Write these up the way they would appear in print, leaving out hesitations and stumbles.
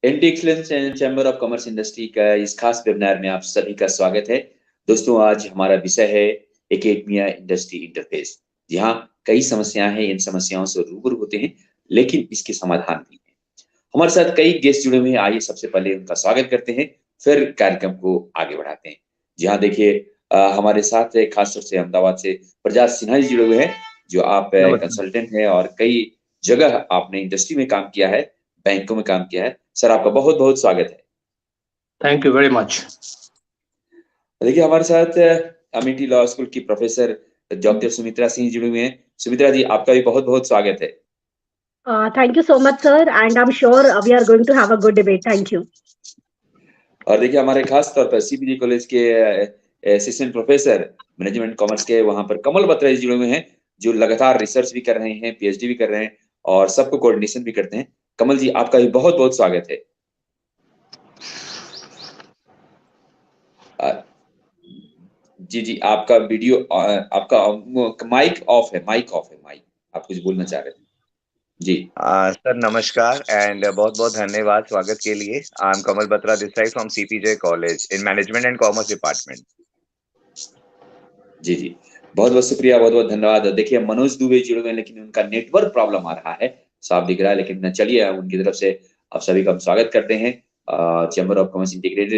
इंटीएक्सलेंस chamber of commerce industry का इस खास वेबिनार में आप सभी का स्वागत है। दोस्तों, आज हमारा विषय है एकेडमिया इंडस्ट्री इंटरफेस। जहाँ कई समस्याएं हैं, इन समस्याओं से रूबरू होते हैं, लेकिन इसके समाधान भी हैं। हमारे साथ कई गेस्ट जुड़े हुए हैं। आइए सबसे पहले उनका स्वागत करते हैं, फिर कार्यक्रम को आगे बढ़ाते हैं। जहाँ देखिए हमारे साथ खास तौर से अहमदाबाद से प्रजात सिन्हा जी जुड़े हुए हैं, जो आप कंसल्टेंट हैं और कई जगह आपने इंडस्ट्री में काम किया है, बैंकों में काम किया है। सर, आपका बहुत बहुत स्वागत है। Thank you very much. देखिए हमारे साथ अमेठी लॉ स्कूल की प्रोफेसर डॉक्टर सुमित्रा सिंह जुड़े हुए हैं। सुमित्रा जी, आपका भी बहुत बहुत स्वागत है। Thank you so much, sir, and I'm sure we are going to have a good debate. Thank you. और देखिए हमारे खास तौर पर सीपीजी कॉलेज के असिस्टेंट प्रोफेसर मैनेजमेंट कॉमर्स के वहां पर कमल बत्रा जी जुड़े हुए हैं, जो लगातार रिसर्च भी कर रहे हैं, पीएचडी भी कर रहे हैं और सबको कोऑर्डिनेशन भी करते हैं। कमल जी, आपका भी बहुत बहुत स्वागत है। जी, आपका वीडियो, आपका माइक ऑफ है, माइक आप कुछ बोलना चाह रहे थे जी। सर नमस्कार एंड बहुत बहुत धन्यवाद स्वागत के लिए। I am Kamal Batra this side from CPJ college in management and commerce department. जी, बहुत बहुत शुक्रिया, बहुत बहुत धन्यवाद। देखिए मनोज दुबे जुड़े हुए हैं, लेकिन उनका नेटवर्क प्रॉब्लम आ रहा है, साफ दिख रहा है, लेकिन चलिए उनकी तरफ से आप सभी का हम स्वागत करते हैं। Chamber of commerce integrated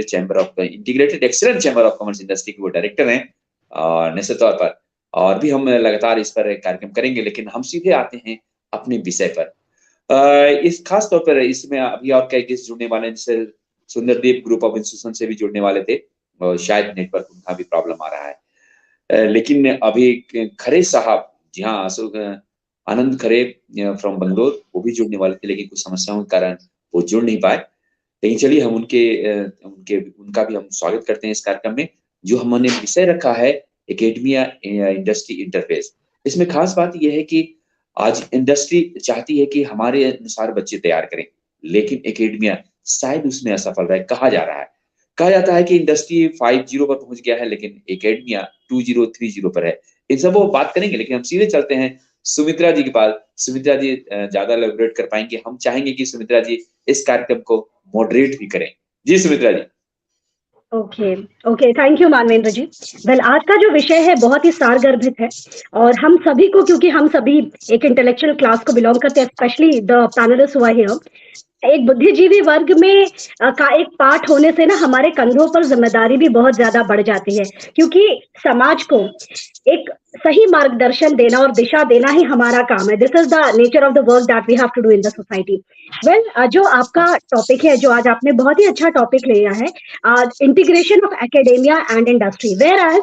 excellent chamber of commerce industry के वो डायरेक्टर हैं निश्चित तौर पर, और भी हम लगातार इस पर कार्यक्रम करेंगे, लेकिन हम सीधे आते हैं अपने विषय पर। इस खास तौर पर इसमें अभी और कई गेस्ट जुड़ने वाले हैं, जैसे सुंदरदेव ग्रुप ऑफ इंस्टीट्यूशन से भी जुड़ने वाले थे और शायद नेटवर्क उनका भी प्रॉब्लम आ रहा है। लेकिन अभी खरे साहब, जी हाँ, आनंद खरे फ्रॉम बंगलोर, वो भी जुड़ने वाले थे, लेकिन कुछ समस्याओं के कारण वो जुड़ नहीं पाए। लेकिन चलिए हम उनका भी हम स्वागत करते हैं इस कार्यक्रम में, जो हमने विषय रखा है एकेडमिया इंडस्ट्री इंटरफेस। इसमें खास बात यह है कि आज इंडस्ट्री चाहती है कि हमारे अनुसार बच्चे तैयार करें, लेकिन एकेडमिया शायद उसमें असफल रहे। कहा जाता है कि इंडस्ट्री 5.0 पर पहुंच गया है, लेकिन एकेडमिया 2.0 3.0 पर है। इन सब वो बात करेंगे, लेकिन हम सीधे चलते हैं सुमित्रा जी के पास। सुमित्रा जी ज्यादा एलैबोरेट कर पाएंगे। हम चाहेंगे कि सुमित्रा जी इस कार्यक्रम को मॉडरेट भी करें। जी Sumitra ji. Okay, thank you Manvendra ji. Well, आज का जो विषय है बहुत ही सारगर्भित है, और हम सभी को, क्योंकि हम सभी एक इंटेलेक्चुअल क्लास को बिलोंग करते हैं, स्पेशली द पैनलिस्ट हुआ है, एक बुद्धिजीवी वर्ग में का एक पार्ट होने से ना हमारे कंधों पर जिम्मेदारी भी बहुत ज्यादा बढ़ जाती है, क्योंकि समाज को एक सही मार्गदर्शन देना और दिशा देना ही हमारा काम है। This is the nature of the work that we have to do in the society. Well, जो आपका टॉपिक है, जो आज आपने बहुत ही अच्छा टॉपिक लिया है, integration of academia and industry, whereas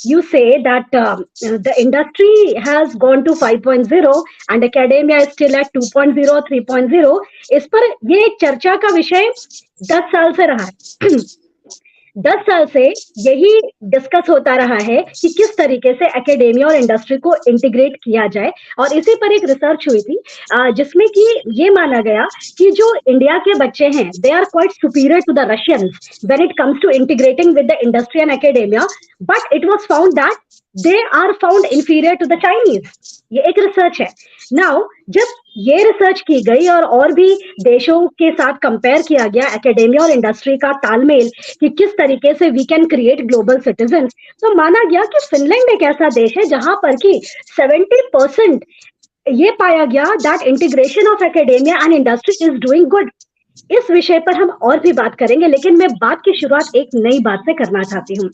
you say that the industry has gone to 5.0 and academia is still at 2.0 3.0। इस पर ये चर्चा का विषय 10 साल से रहा है। 10 साल से यही डिस्कस होता रहा है कि किस तरीके से एकेडेमिया और इंडस्ट्री को इंटीग्रेट किया जाए, और इसी पर एक रिसर्च हुई थी जिसमें कि ये माना गया कि जो इंडिया के बच्चे हैं, they are quite superior to the Russians when it comes to integrating with the industry and academia, but it was found that they are found inferior to the Chinese. ये एक रिसर्च है। Now जब ये research की गई और भी देशों के साथ कंपेयर किया गया एकेडेमिया और इंडस्ट्री का तालमेल कि किस तरीके से we can create global citizen, तो माना गया कि फिनलैंड एक ऐसा देश है जहां पर कि 70% ये पाया गया that integration of academia and industry is doing good. इस विषय पर हम और भी बात करेंगे, लेकिन मैं बात की शुरुआत एक नई बात से करना चाहती हूँ।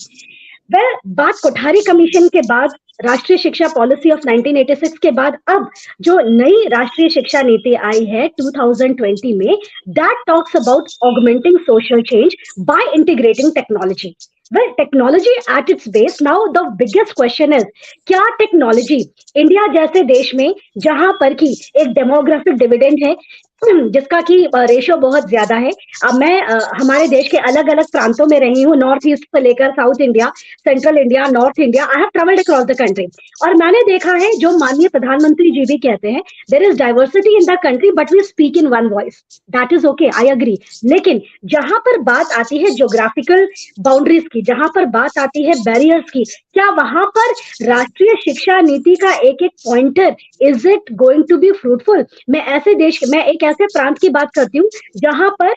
वह बात कोठारी कमीशन के बाद, राष्ट्रीय शिक्षा पॉलिसी ऑफ 1986 के बाद अब जो नई राष्ट्रीय शिक्षा नीति आई है 2020 में, that talks about augmenting social change by integrating technology. Well, technology at its base, now the biggest question is, क्या टेक्नोलॉजी इंडिया जैसे देश में, जहां पर की एक डेमोग्राफिक डिविडेंड है, जिसका की रेशियो बहुत ज्यादा है। अब मैं हमारे देश के अलग अलग प्रांतों में रही हूँ, नॉर्थ ईस्ट से लेकर south India, central India, north India, I have travelled across the country, और मैंने देखा है, जो माननीय प्रधानमंत्री जी भी कहते हैं, there is diversity in the country but we speak in one voice. That is okay, I agree. लेकिन जहां पर बात आती है ज्योग्राफिकल बाउंड्रीज की, जहां पर बात आती है बैरियर्स की, क्या वहां पर राष्ट्रीय शिक्षा नीति का एक एक pointer is it going to be fruitful? मैं एक ऐसे प्रांत की बात करती हूँ जहां पर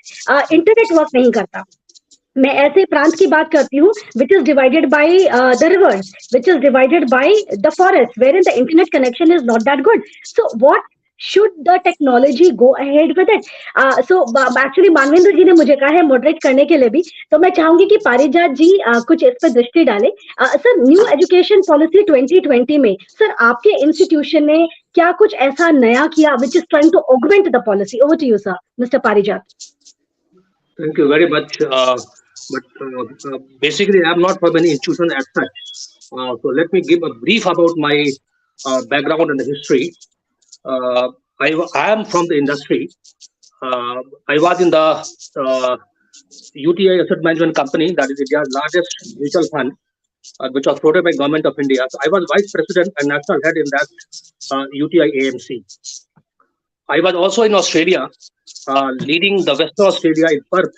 इंटरनेट वर्क नहीं करता। मैं ऐसे प्रांत की बात करती हूँ which is divided by the rivers, which is divided by the forest, wherein the internet connection is not that good. So what should the technology go ahead with it? So actually Manvendra जी ने मुझे कहा है moderate करने के लिए भी, तो मैं चाहूंगी कि पारिजात जी कुछ इस पर दृष्टि डालें। सर, न्यू एजुकेशन पॉलिसी 2020 में सर आपके इंस्टीट्यूशन ने क्या कुछ ऐसा नया किया which is trying to augment the policy? Over to you, sir, Mr. Parijat. Thank you very much. Basically, I'm not from any institution as such. So let me give a brief about my background and the history. I am from the industry. I was in the UTI Asset Management Company, that is India's largest mutual fund, which was floated by Government of India. So I was Vice President and National Head in that UTI AMC. I was also in Australia, leading the Western Australia in Perth,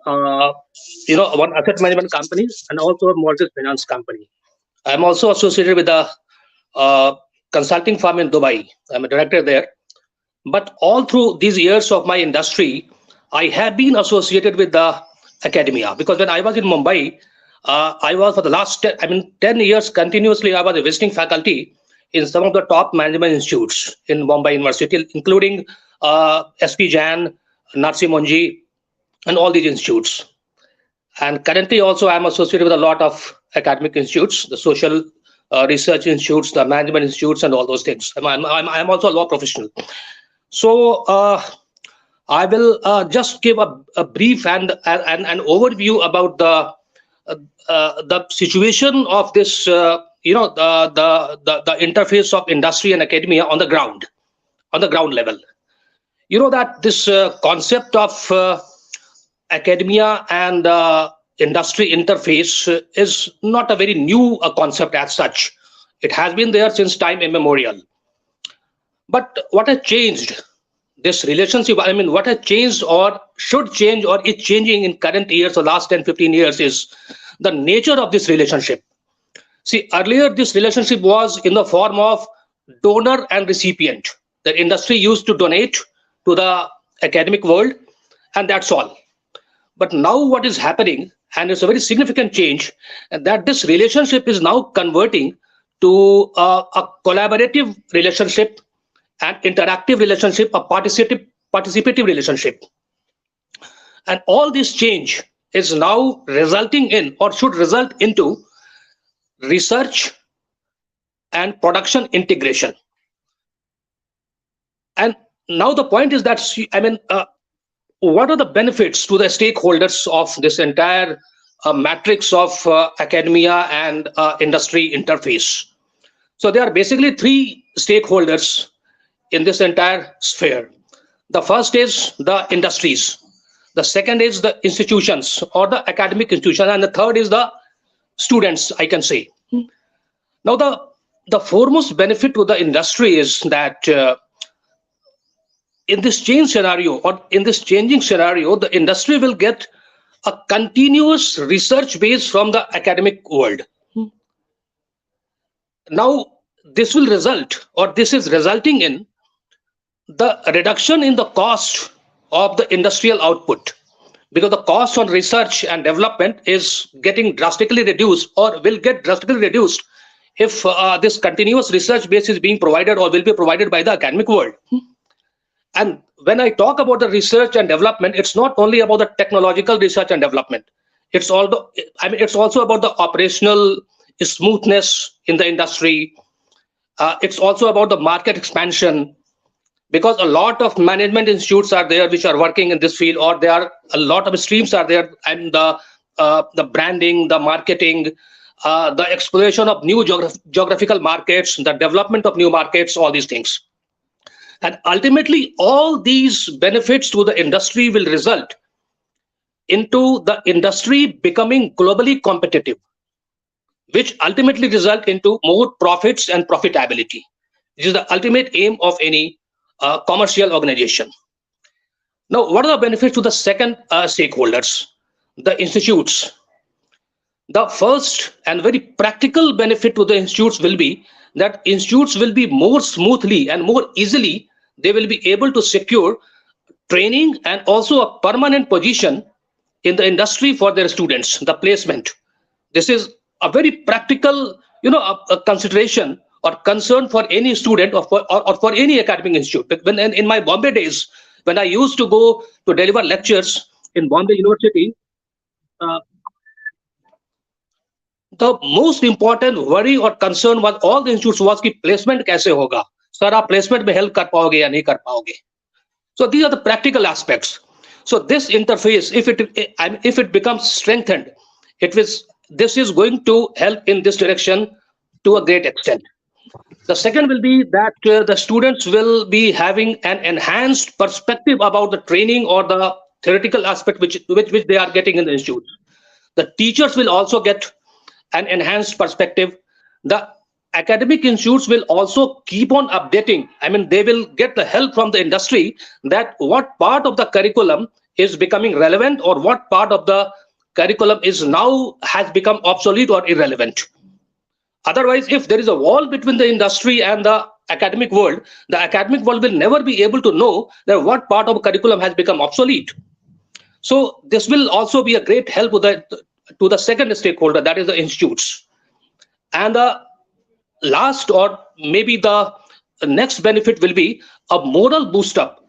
one asset management company and also a mortgage finance company. I'm also associated with a consulting firm in Dubai. I'm a director there. But all through these years of my industry, I have been associated with the academia, because when I was in Mumbai, I was for the last 10 years continuously, I was a visiting faculty in some of the top management institutes in Mumbai University, including SP Jain, Narsi Monji, and all these institutes. And currently also I'm associated with a lot of academic institutes, the social research institutes, the management institutes, and all those things. I'm also a law professional. So I will just give a brief and an overview about the situation of this, the interface of industry and academia on the ground level. You know that this concept of academia and industry interface is not a very new concept as such. It has been there since time immemorial. But what has changed this relationship? What has changed or should change or is changing in current years or last 10-15 years is the nature of this relationship. See, earlier this relationship was in the form of donor and recipient. The industry used to donate to the academic world, and that's all. But now what is happening, and it's a very significant change, and that this relationship is now converting to a collaborative relationship, an interactive relationship, a participative relationship. And all this change is now resulting in, or should result into, research and production integration. And now the point is that, what are the benefits to the stakeholders of this entire matrix of academia and industry interface? So there are basically three stakeholders in this entire sphere. The first is the industries. The second is the institutions or the academic institution. And the third is the students, I can say. Now, the foremost benefit to the industry is that in this change scenario, or in this changing scenario, the industry will get a continuous research base from the academic world. Now, this will result, or this is resulting in, the reduction in the cost of the industrial output, because the cost on research and development is getting drastically reduced, or will get drastically reduced, if this continuous research base is being provided or will be provided by the academic world. And when I talk about the research and development, it's not only about the technological research and development. It's also, it's also about the operational smoothness in the industry. It's also about the market expansion, because a lot of management institutes are there which are working in this field, or there are a lot of streams are there, and the branding, the marketing, the exploration of new geographical markets, the development of new markets, all these things. And ultimately, all these benefits to the industry will result into the industry becoming globally competitive, which ultimately result into more profits and profitability. This is the ultimate aim of any commercial organization. Now, what are the benefits to the second stakeholders, the institutes? The first and very practical benefit to the institutes will be that institutes will be more smoothly and more easily, they will be able to secure training and also a permanent position in the industry for their students, the placement. This is a very practical, a consideration or concern for any student or for any academic institute. When in my Bombay days, when I used to go to deliver lectures in Bombay University, uh, the most important worry or concern was all the institutes was कि placement कैसे होगा, sir आप placement में help कर पाओगे या नहीं कर पाओगे. So these are the practical aspects. So this interface, if it becomes strengthened, this is going to help in this direction to a great extent. The second will be that the students will be having an enhanced perspective about the training or the theoretical aspect which they are getting in the institute. The teachers will also get an enhanced perspective. The academic institutes will also keep on updating. I mean, they will get the help from the industry that what part of the curriculum is becoming relevant or what part of the curriculum is now has become obsolete or irrelevant. Otherwise, if there is a wall between the industry and the academic world will never be able to know that what part of curriculum has become obsolete. So this will also be a great help to the second stakeholder, that is the institutes. And the last or maybe the next benefit will be a moral boost up,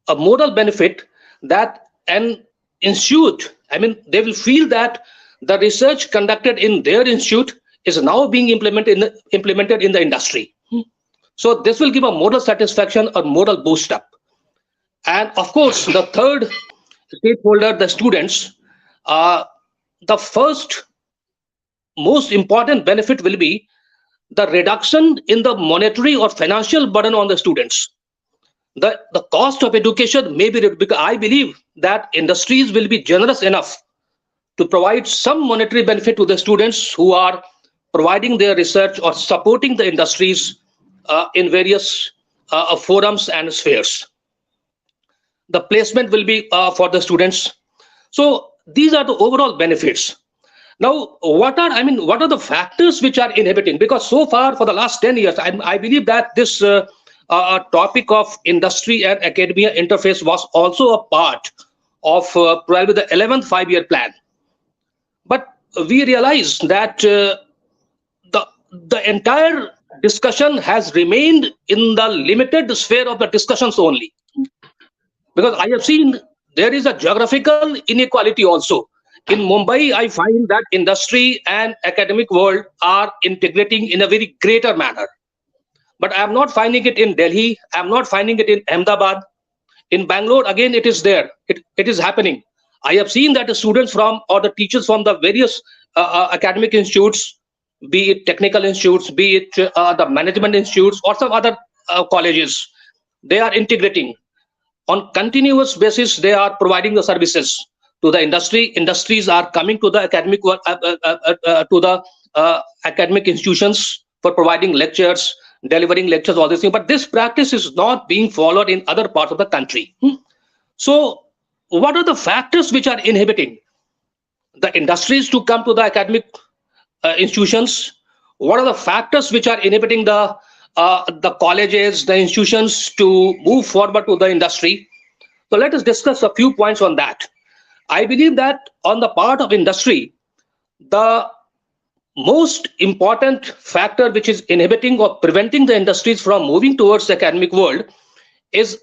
a moral benefit that an institute, I mean, they will feel that the research conducted in their institute is now being implemented in the industry. So this will give a moral satisfaction or moral boost up. And of course, the third stakeholder, the students, the first most important benefit will be the reduction in the monetary or financial burden on the students. The cost of education may be, because I believe that industries will be generous enough to provide some monetary benefit to the students who are providing their research or supporting the industries in various forums and spheres. The placement will be for the students. So these are the overall benefits. Now, what are the factors which are inhibiting? Because so far, for the last 10 years, I believe that this topic of industry and academia interface was also a part of probably the 11th five-year plan. But we realized that the entire discussion has remained in the limited sphere of the discussions only. Because I have seen there is a geographical inequality also. In Mumbai, I find that industry and academic world are integrating in a very greater manner. But I am not finding it in Delhi. I am not finding it in Ahmedabad. In Bangalore, again, it is there. It is happening. I have seen that the students from or the teachers from the various academic institutes, be it technical institutes, be it the management institutes or some other colleges, they are integrating. On continuous basis, they are providing the services to the industry. Industries are coming to the academic academic institutions for providing lectures, delivering lectures, all these things. But this practice is not being followed in other parts of the country. So what are the factors which are inhibiting the industries to come to the academic institutions? What are the factors which are inhibiting the colleges, the institutions to move forward to the industry? So let us discuss a few points on that. I believe that on the part of industry, the most important factor which is inhibiting or preventing the industries from moving towards the academic world is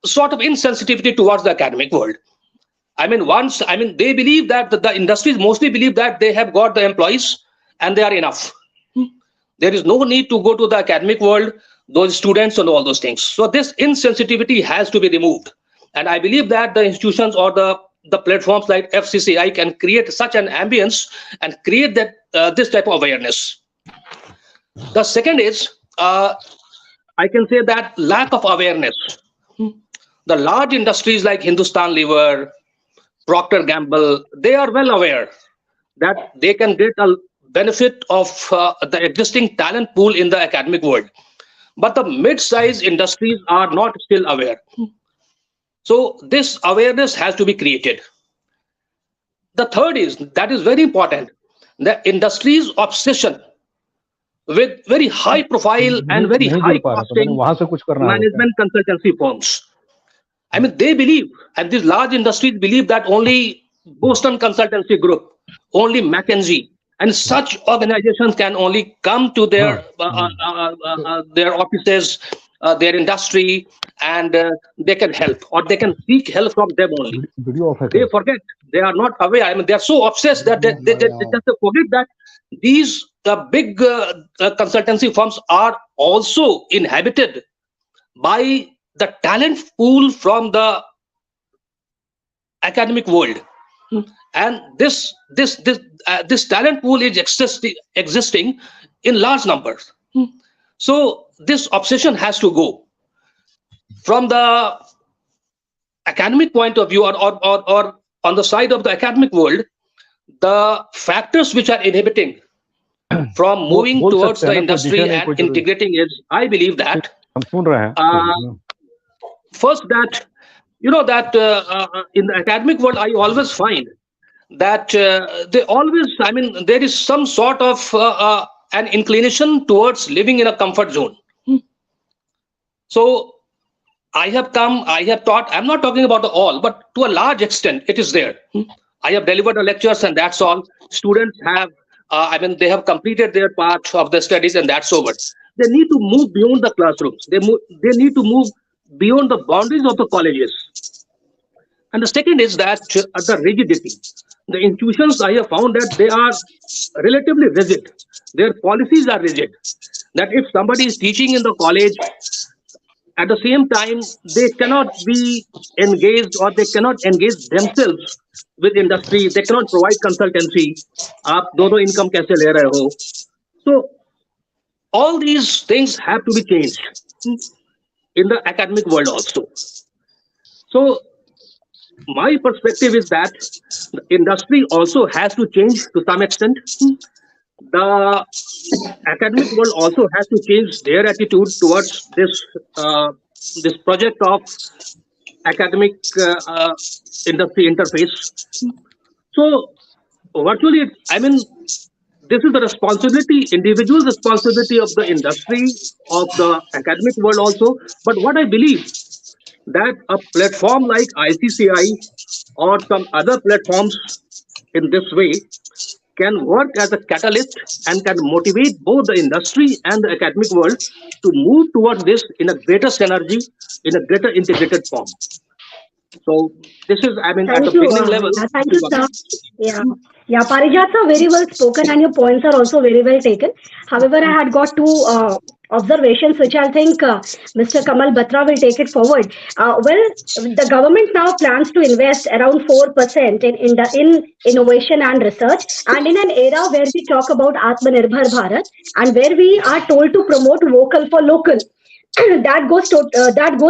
sort of insensitivity towards the academic world. I mean, they believe that the industries mostly believe that they have got the employees and they are enough. There is no need to go to the academic world, those students and all those things. So this insensitivity has to be removed. And I believe that the institutions or the platforms like FCCI can create such an ambience and create that this type of awareness. The second is, I can say that lack of awareness. The large industries like Hindustan Lever, Procter Gamble, they are well aware that they can get a benefit of the existing talent pool in the academic world. But the mid-sized industries are not still aware. So this awareness has to be created. The third is, that is very important, the industry's obsession with very high profile and very high costing management consultancy firms. I mean, they believe, and these large industries believe, that only Boston Consultancy Group, only McKinsey, and such organizations can only come to their offices, their industry, and they can help, or they can seek help from them only. They forget, they are not aware. I mean, they are so obsessed that they just forget that these big consultancy firms are also inhabited by the talent pool from the academic world, and this talent pool is existing in large numbers. So this obsession has to go from the academic point of view, or on the side of the academic world. The factors which are inhibiting from moving towards the industry and integrating is, I believe that first, that that in the academic world, I always find that they always, I mean, there is some sort of an inclination towards living in a comfort zone. So I have taught, I'm not talking about the all, but to a large extent it is there. I have delivered the lectures, and that's all. Students have I mean, they have completed their part of the studies, and that's over. They need to move beyond the classrooms. They need to move beyond the boundaries of the colleges. And the second is that the rigidity. The institutions, I have found that they are relatively rigid. Their policies are rigid. That if somebody is teaching in the college, at the same time, they cannot be engaged, or they cannot engage themselves with industry. They cannot provide consultancy. आप दोनों income कैसे ले रहे हो? So all these things have to be changed in the academic world also. So my perspective is that the industry also has to change to some extent. The academic world also has to change their attitude towards this project of academic industry interface. So virtually, I mean, this is the responsibility, individual responsibility of the industry, of the academic world also. But what I believe, that a platform like ICCI or some other platforms in this way can work as a catalyst and can motivate both the industry and the academic world to move towards this in a greater synergy, in a greater integrated form. So this is, I mean, at the beginning level. Thank you, sir. Yeah, Parijat sir, very well spoken, and your points are also very well taken. However, I had got two observations which I think Mr. Kamal Batra will take it forward. Well, the government now plans to invest around 4% in innovation and research, and in an era where we talk about Atmanirbhar Bharat, and where we are told to promote vocal for local. That goes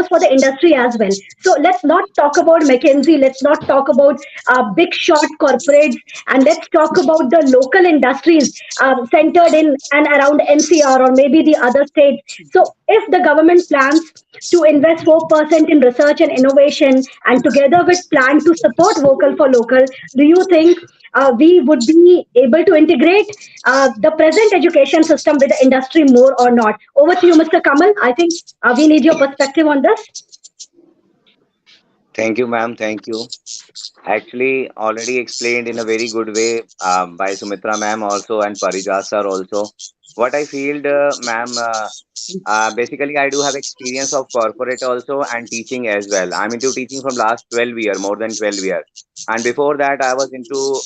for the industry as well. So let's not talk about McKinsey. Let's not talk about big shot corporates, and let's talk about the local industries centered in and around NCR or maybe the other states. So if the government plans to invest 4% in research and innovation, and together with plan to support vocal for local, do you think we would be able to integrate the present education system with the industry more or not? Over to you, Mr. Kamal. I think we need your perspective on this. Thank you, ma'am. Thank you. Actually, already explained in a very good way by Sumitra ma'am also, and Parijat sir also. What I feel, ma'am, basically I do have experience of corporate also and teaching as well. I'm into teaching from last 12 years, more than 12 years. And before that, I was into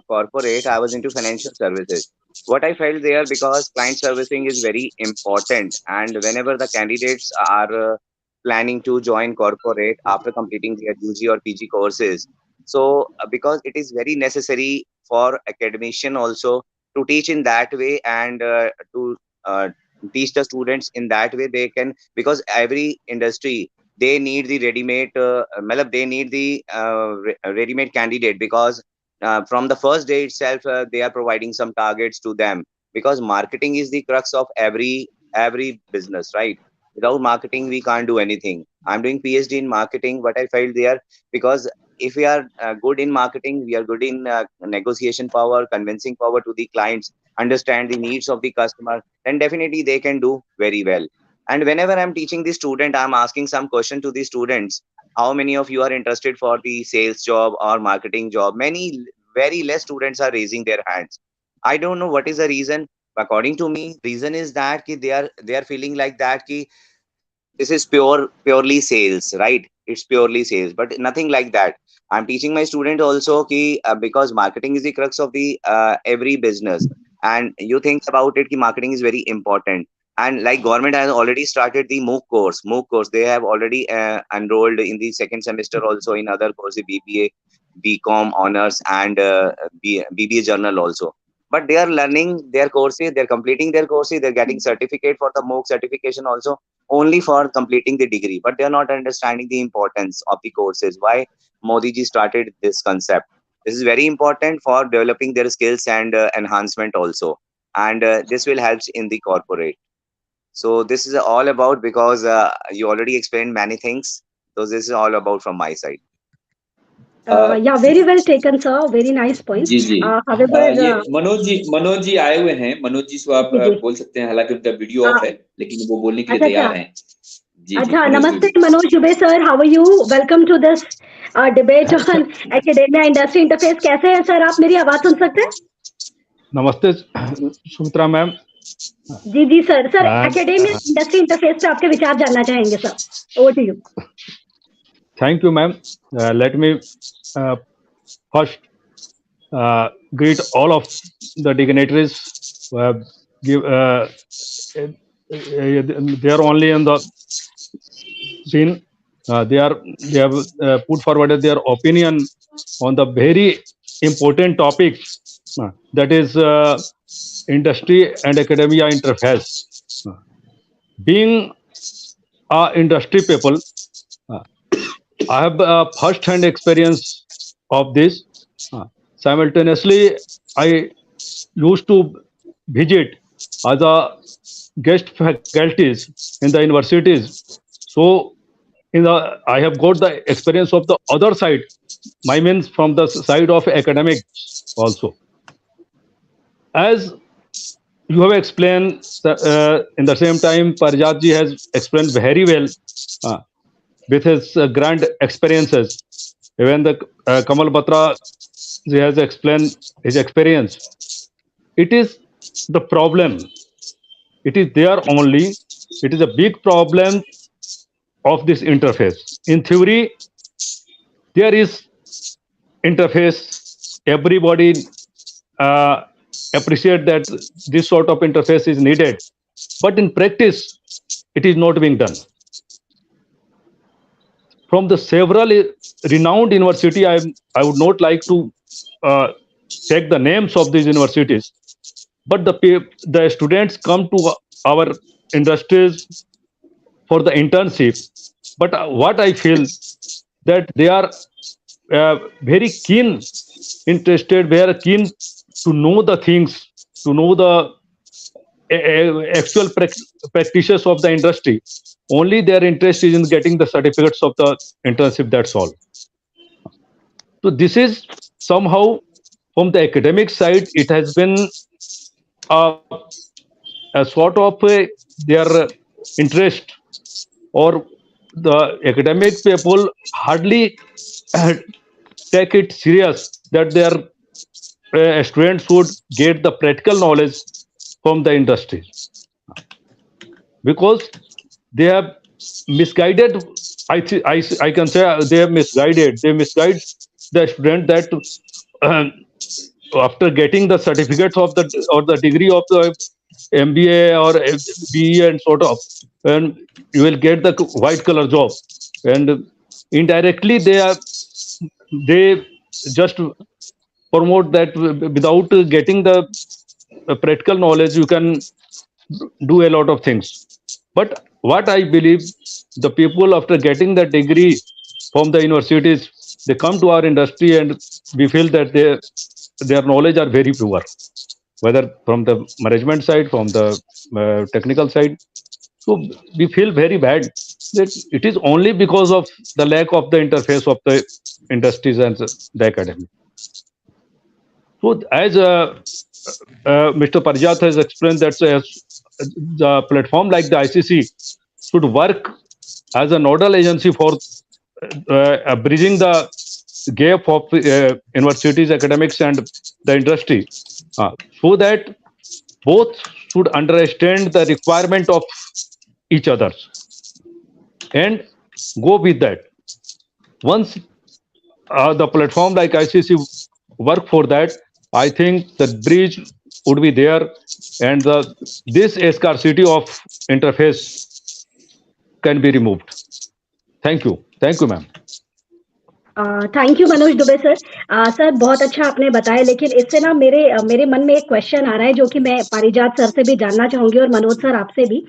corporate, I was into financial services. What I felt there, because client servicing is very important, and whenever the candidates are planning to join corporate after completing their UG or PG courses, so because it is very necessary for academician also to teach in that way, and to teach the students in that way, they can, because every industry, they need the ready-made they need the ready-made candidate, because from the first day itself they are providing some targets to them, because marketing is the crux of every business, right? Without marketing we can't do anything. I'm doing PhD in marketing. What I felt there, because if we are good in marketing, we are good in negotiation power, convincing power to the clients, understand the needs of the customer, then definitely they can do very well. And whenever I'm teaching the student, I'm asking some question to the students. How many of you are interested for the sales job or marketing job? Many, very less students are raising their hands. I don't know what is the reason. According to me, reason is that ki they are feeling like that ki this is purely sales, right? It's purely sales, but nothing like that. I'm teaching my student also ki because marketing is the crux of the every business, and you think about it ki marketing is very important. And like government has already started the MOOC course. They have already enrolled in the second semester also in other courses, BBA, BCom honors, and BBA journal also. But they are learning their courses, they're completing their courses, they're getting certificate for the MOOC certification also, only for completing the degree. But they are not understanding the importance of the courses. Why Modi ji started this concept? This is very important for developing their skills and enhancement also, and this will help in the corporate. So this is all about, because you already explained many things. So this is all about from my side. Yeah, very well taken, sir. Very nice points. Ji ji However, ये मनोज जी आए हुए हैं। मनोज जी से आप जी जी बोल सकते हैं, हालांकि उनका वीडियो ऑफ है, लेकिन वो बोलने के लिए अच्छा अच्छा तैयार हैं। जी जी अच्छा, मनोज नमस्ते Dubey. Manoj Dubey sir, how are you? Welcome to this debate on academia industry interface. कैसे हैं सर आप? मेरी आवाज सुन सकते हैं? नमस्ते सुमित्रा मैम। जी जी सर, एकेडेमिया इंडस्ट्री इंटरफेस पे आपके विचार जानना चाहेंगे sir. Over to you. Thank you, ma'am. Let me first greet all of the dignitaries who have they are only in the scene. They have put forward their opinion on the very important topics, that is industry and academia interface. Being a industry people, I have first-hand experience of this. Simultaneously, I used to visit as a guest faculties in the universities. So, I have got the experience of the other side. My means from the side of academics also. As you have explained, in the same time, Parijat ji has explained very well with his grand experiences. Even the Kamal Batra he has explained his experience. It is the problem. It is there only. It is a big problem of this interface. In theory, there is interface. Everybody appreciate that this sort of interface is needed. But in practice, it is not being done. From the several renowned university, I would not like to take the names of these universities, but the students come to our industries for the internship. But what I feel that they are very interested, very keen to know the things, to know the actual practices of the industry. Only their interest is in getting the certificates of the internship, that's all. So this is somehow from the academic side, it has been a sort of their interest, or the academic people hardly take it serious that their students would get the practical knowledge from the industry, because they have misguided. I can say they have misguided. They misguide the student that after getting the certificates of the or the degree of the MBA or BE and sort of, and you will get the white collar job, and indirectly they just promote that without getting the practical knowledge you can do a lot of things. But what I believe, the people after getting the degree from the universities, they come to our industry and we feel that their knowledge are very poor, whether from the management side, from the technical side. So we feel very bad that it is only because of the lack of the interface of the industries and the academy. So as Mr. Parijat has explained, that the platform like the ICC should work as a nodal agency for bridging the gap of universities, academics, and the industry, so that both should understand the requirement of each others and go with that. Once the platform like ICC work for that, I think the bridge would be there, and this scarcity of interface can be removed. Thank you, ma'am. Thank you Manoj Dubey sir. Sir बहुत अच्छा आपने बताया, लेकिन इससे ना मेरे मन में एक क्वेश्चन आ रहा है जो कि मैं पारिजात सर से भी जानना चाहूंगी और मनोज सर आपसे भी.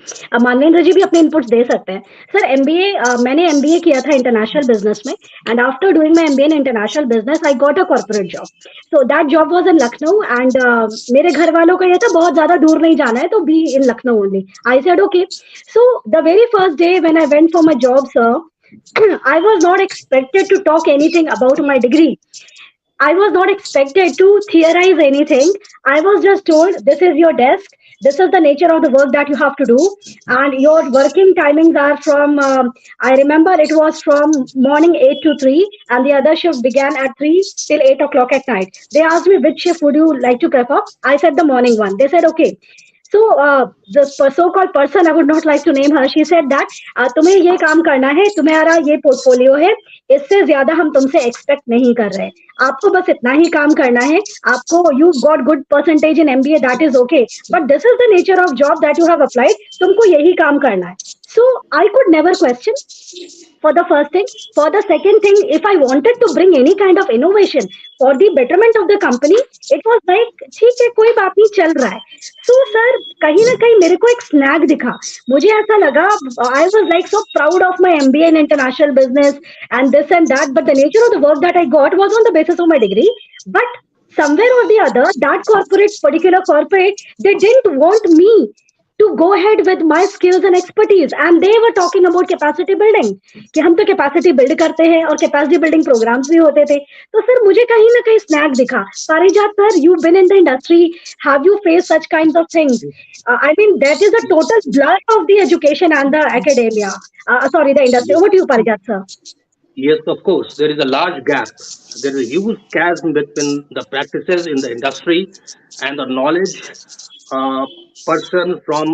मानवेंद्र जी भी अपने इनपुट्स दे सकते हैं. सर एमबीए, मैंने एमबीए किया था इंटरनेशनल बिजनेस में, and after doing my MBA in international business I got a corporate job. So that job was in Lucknow, and मेरे घर वालों का ये था बहुत ज्यादा दूर नहीं जाना है, तो be in Lucknow only. I said okay. So the very first day when I went for my job, sir, I was not expected to talk anything about my degree. I was not expected to theorize anything. I was just told, this is your desk, this is the nature of the work that you have to do, and your working timings are from, I remember it was from morning 8 to 3, and the other shift began at 3 till 8 o'clock at night. They asked me, which shift would you like to prefer? I said the morning one. They said, okay. So the so-called person, I would not like to name her, she said that तुम्हें ये काम करना है, तुम्हारा ये portfolio है, इससे ज्यादा हम तुमसे एक्सपेक्ट नहीं कर रहे. आपको बस इतना ही काम करना है. आपको you got good percentage in MBA, that is okay, but this is the nature of job that you have applied. तुमको यही काम करना है. So I could never question, for the first thing. For the second thing, if I wanted to bring any kind of innovation for the betterment of the company, it was like, ठीक है कोई बात नहीं, चल रहा है. So sir, कहीं ना कहीं मेरे को एक स्नैग दिखा. मुझे ऐसा लगा, I was like so proud of my MBA in international business and this and that, but the nature of the work that I got was on the basis of my degree. But somewhere or the other, that particular corporate, they didn't want me to go ahead with my skills and expertise, and they were talking about capacity building, कि हम तो capacity build करते हैं और capacity building programs भी होते थे. तो सर मुझे कहीं ना कहीं snag दिखा. पारिजात sir, you've been in the industry, have you faced such kinds of things? I mean, that is a total blur of the education and the academia. Sorry, the industry. Over to you, Parijat sir. Yes, of course, there is a large gap. There is a huge chasm between the practices in the industry and the knowledge person from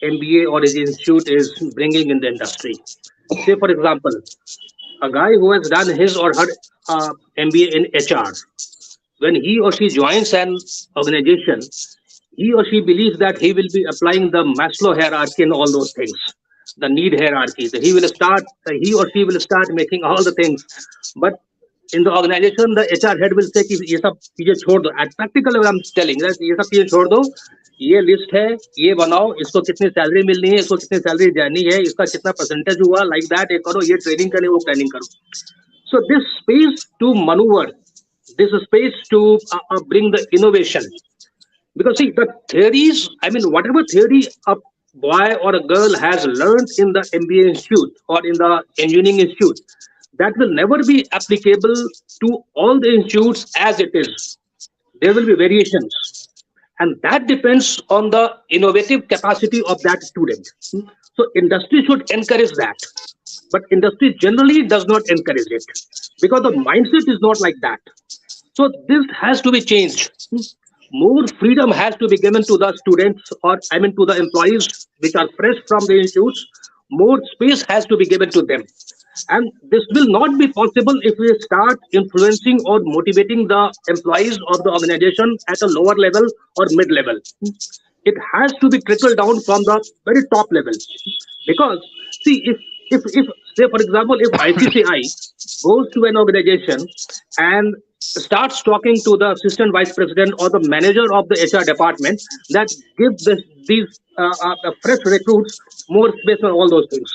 MBA or his institute is bringing in the industry. Say, for example, a guy who has done his or her MBA in HR, when he or she joins an organization, he or she believes that he will be applying the Maslow hierarchy and all those things, the need hierarchy. So he or she will start making all the things. But in the organization, the HR head will say कि ये सब चीजें छोड़ दो. At practical level, I'm telling that ये सब चीजें छोड़ दो. ये लिस्ट है, ये बनाओ, इसको कितनी सैलरी मिलनी है, इसको कितनी सैलरी जानी है, इसका कितना परसेंटेज हुआ, लाइक दैट, ये करो, ये ट्रेनिंग करे, वो ट्रेनिंग करो. So this space to maneuver, this space to bring the innovation. Because see, the theories, I mean, whatever theory a boy or a girl has learned in the MBA institute or in the engineering institute, that will never be applicable to all the institutes as it is. There will be variations. And that depends on the innovative capacity of that student. So industry should encourage that. But industry generally does not encourage it because the mindset is not like that. So this has to be changed. More freedom has to be given to the students, or I mean to the employees which are fresh from the institutes. More space has to be given to them. And this will not be possible if we start influencing or motivating the employees of the organization at a lower level or mid-level. It has to be trickled down from the very top level. Because, see, if say, for example, if ICCI goes to an organization and starts talking to the assistant vice president or the manager of the HR department that give these fresh recruits more space and all those things,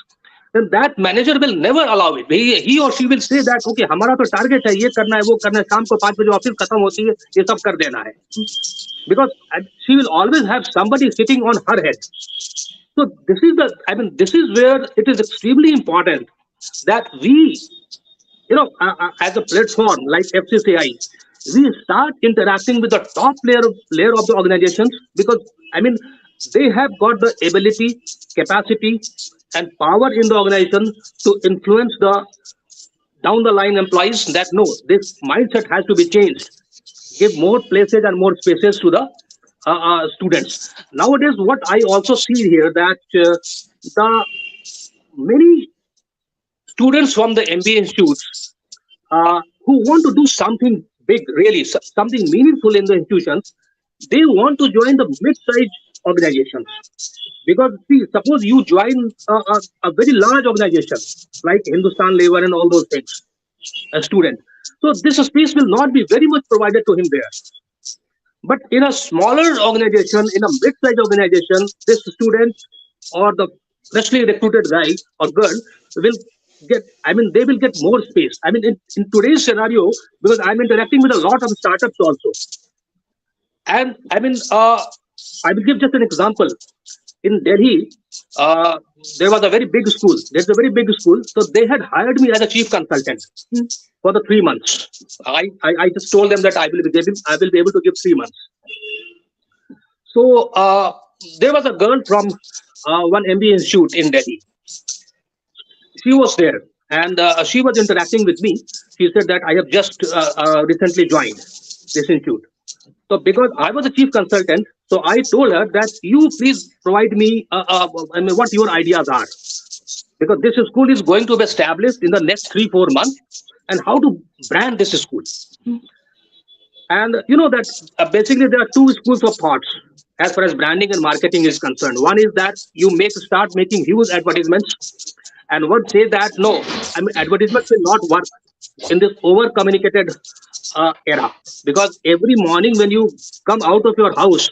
then that manager will never allow it. He or she will say that, okay, हमारा तो target है, ये करना है, वो करना है, शाम को 5 बजे ऑफिस खत्म होती है, ये सब कर देना है. Because she will always have somebody sitting on her head. So this is where it is extremely important that we as a platform like FCCI, we start interacting with the top layer of the organizations, because I mean they have got the ability, capacity, and power in the organization to influence the down the line employees that no, this mindset has to be changed. Give more places and more spaces to the students. Nowadays, what I also see here that the many students from the MBA institutes who want to do something big, really something meaningful in the institutions, they want to join the mid-sized organizations. Because see, suppose you join a very large organization like Hindustan Lever and all those things, a student. So this space will not be very much provided to him there. But in a smaller organization, in a mid-sized organization, this student or the freshly recruited guy or girl will get, I mean, they will get more space. I mean, in today's scenario, because I'm interacting with a lot of startups also. And I mean, I will give just an example. In Delhi, there was a very big school. There's a very big school. So they had hired me as a chief consultant for the 3 months. I just told them that I will be able to give 3 months. So there was a girl from one MBA institute in Delhi. She was there and she was interacting with me. She said that I have just recently joined this institute. So because I was a chief consultant, so I told her that you please provide me I mean, what your ideas are. Because this school is going to be established in the next 3-4 months, and how to brand this school. And you know that basically there are two schools of thoughts as far as branding and marketing is concerned. One is that you start making huge advertisements, and one say that no, I mean advertisements will not work in this over communicated era, because every morning when you come out of your house,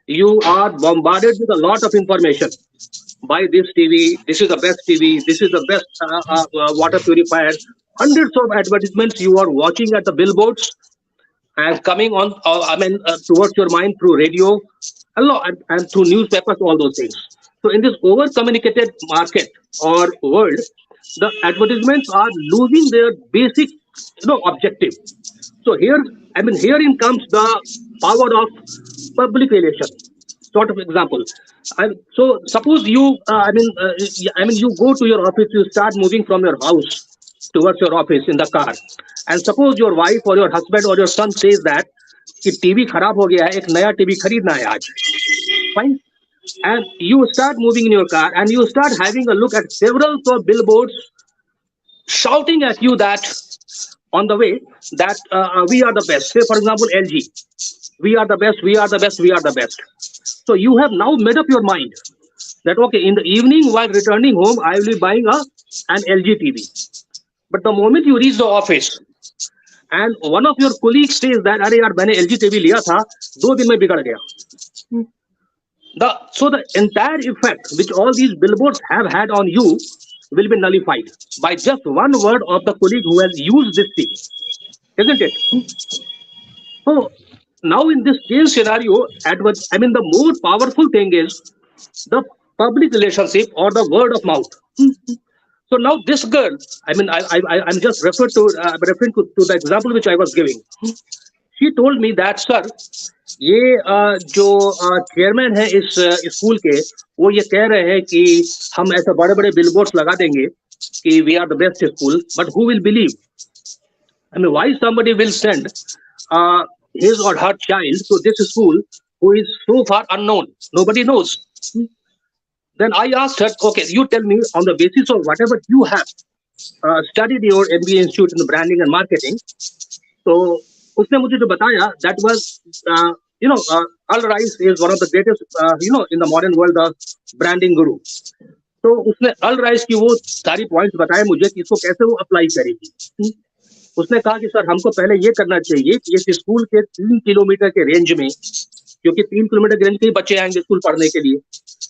you are bombarded with a lot of information. Buy this TV, this is the best TV, this is the best water purifier. Hundreds of advertisements you are watching at the billboards and coming on, towards your mind through radio, and through newspapers, all those things. So in this over communicated market or world, the advertisements are losing their basic, objective. So herein comes the power of public relation. Sort of example. So suppose you, you go to your office, you start moving from your house towards your office in the car, and suppose your wife or your husband or your son says that कि TV खराब हो गया है, एक नया TV खरीदना है आज. Fine. And you start moving in your car and you start having a look at several billboards shouting at you that on the way that we are the best. Say, for example, LG. We are the best, we are the best, we are the best. So you have now made up your mind that, okay, in the evening while returning home, I will be buying an LG TV. But the moment you reach the office and one of your colleagues says that, "Arey yaar, maine LG TV liya tha, 2 din mein bigad gaya." So the entire effect which all these billboards have had on you will be nullified by just one word of the colleague who has used this TV, isn't it? So now in this case scenario, the more powerful thing is the public relationship or the word of mouth. So now this girl, I'm just referring to the example which I was giving. She told me that, sir, ये जो chairman है इस school के, वो ये कह रहे हैं कि हम ऐसे बड़े बड़े बिलबोर्ड्स लगा देंगे कि we are the best school, but who will believe? I mean, why somebody will send his or her child to this school who is so far unknown? Nobody knows. Then I asked her, okay, you tell me on the basis of whatever you have studied your MBA Institute in branding and marketing. So उसने मुझे जो बताया, that was Al Rice is one of the greatest in the modern world of branding guru. तो उसने Al Rice की वो सारी points बताए मुझे कि इसको कैसे वो apply करेगी. उसने कहा कि सर हमको पहले ये करना चाहिए कि इस स्कूल के 3 किलोमीटर के रेंज में, क्योंकि 3 किलोमीटर के रेंज के ही बच्चे आएंगे स्कूल पढ़ने के लिए,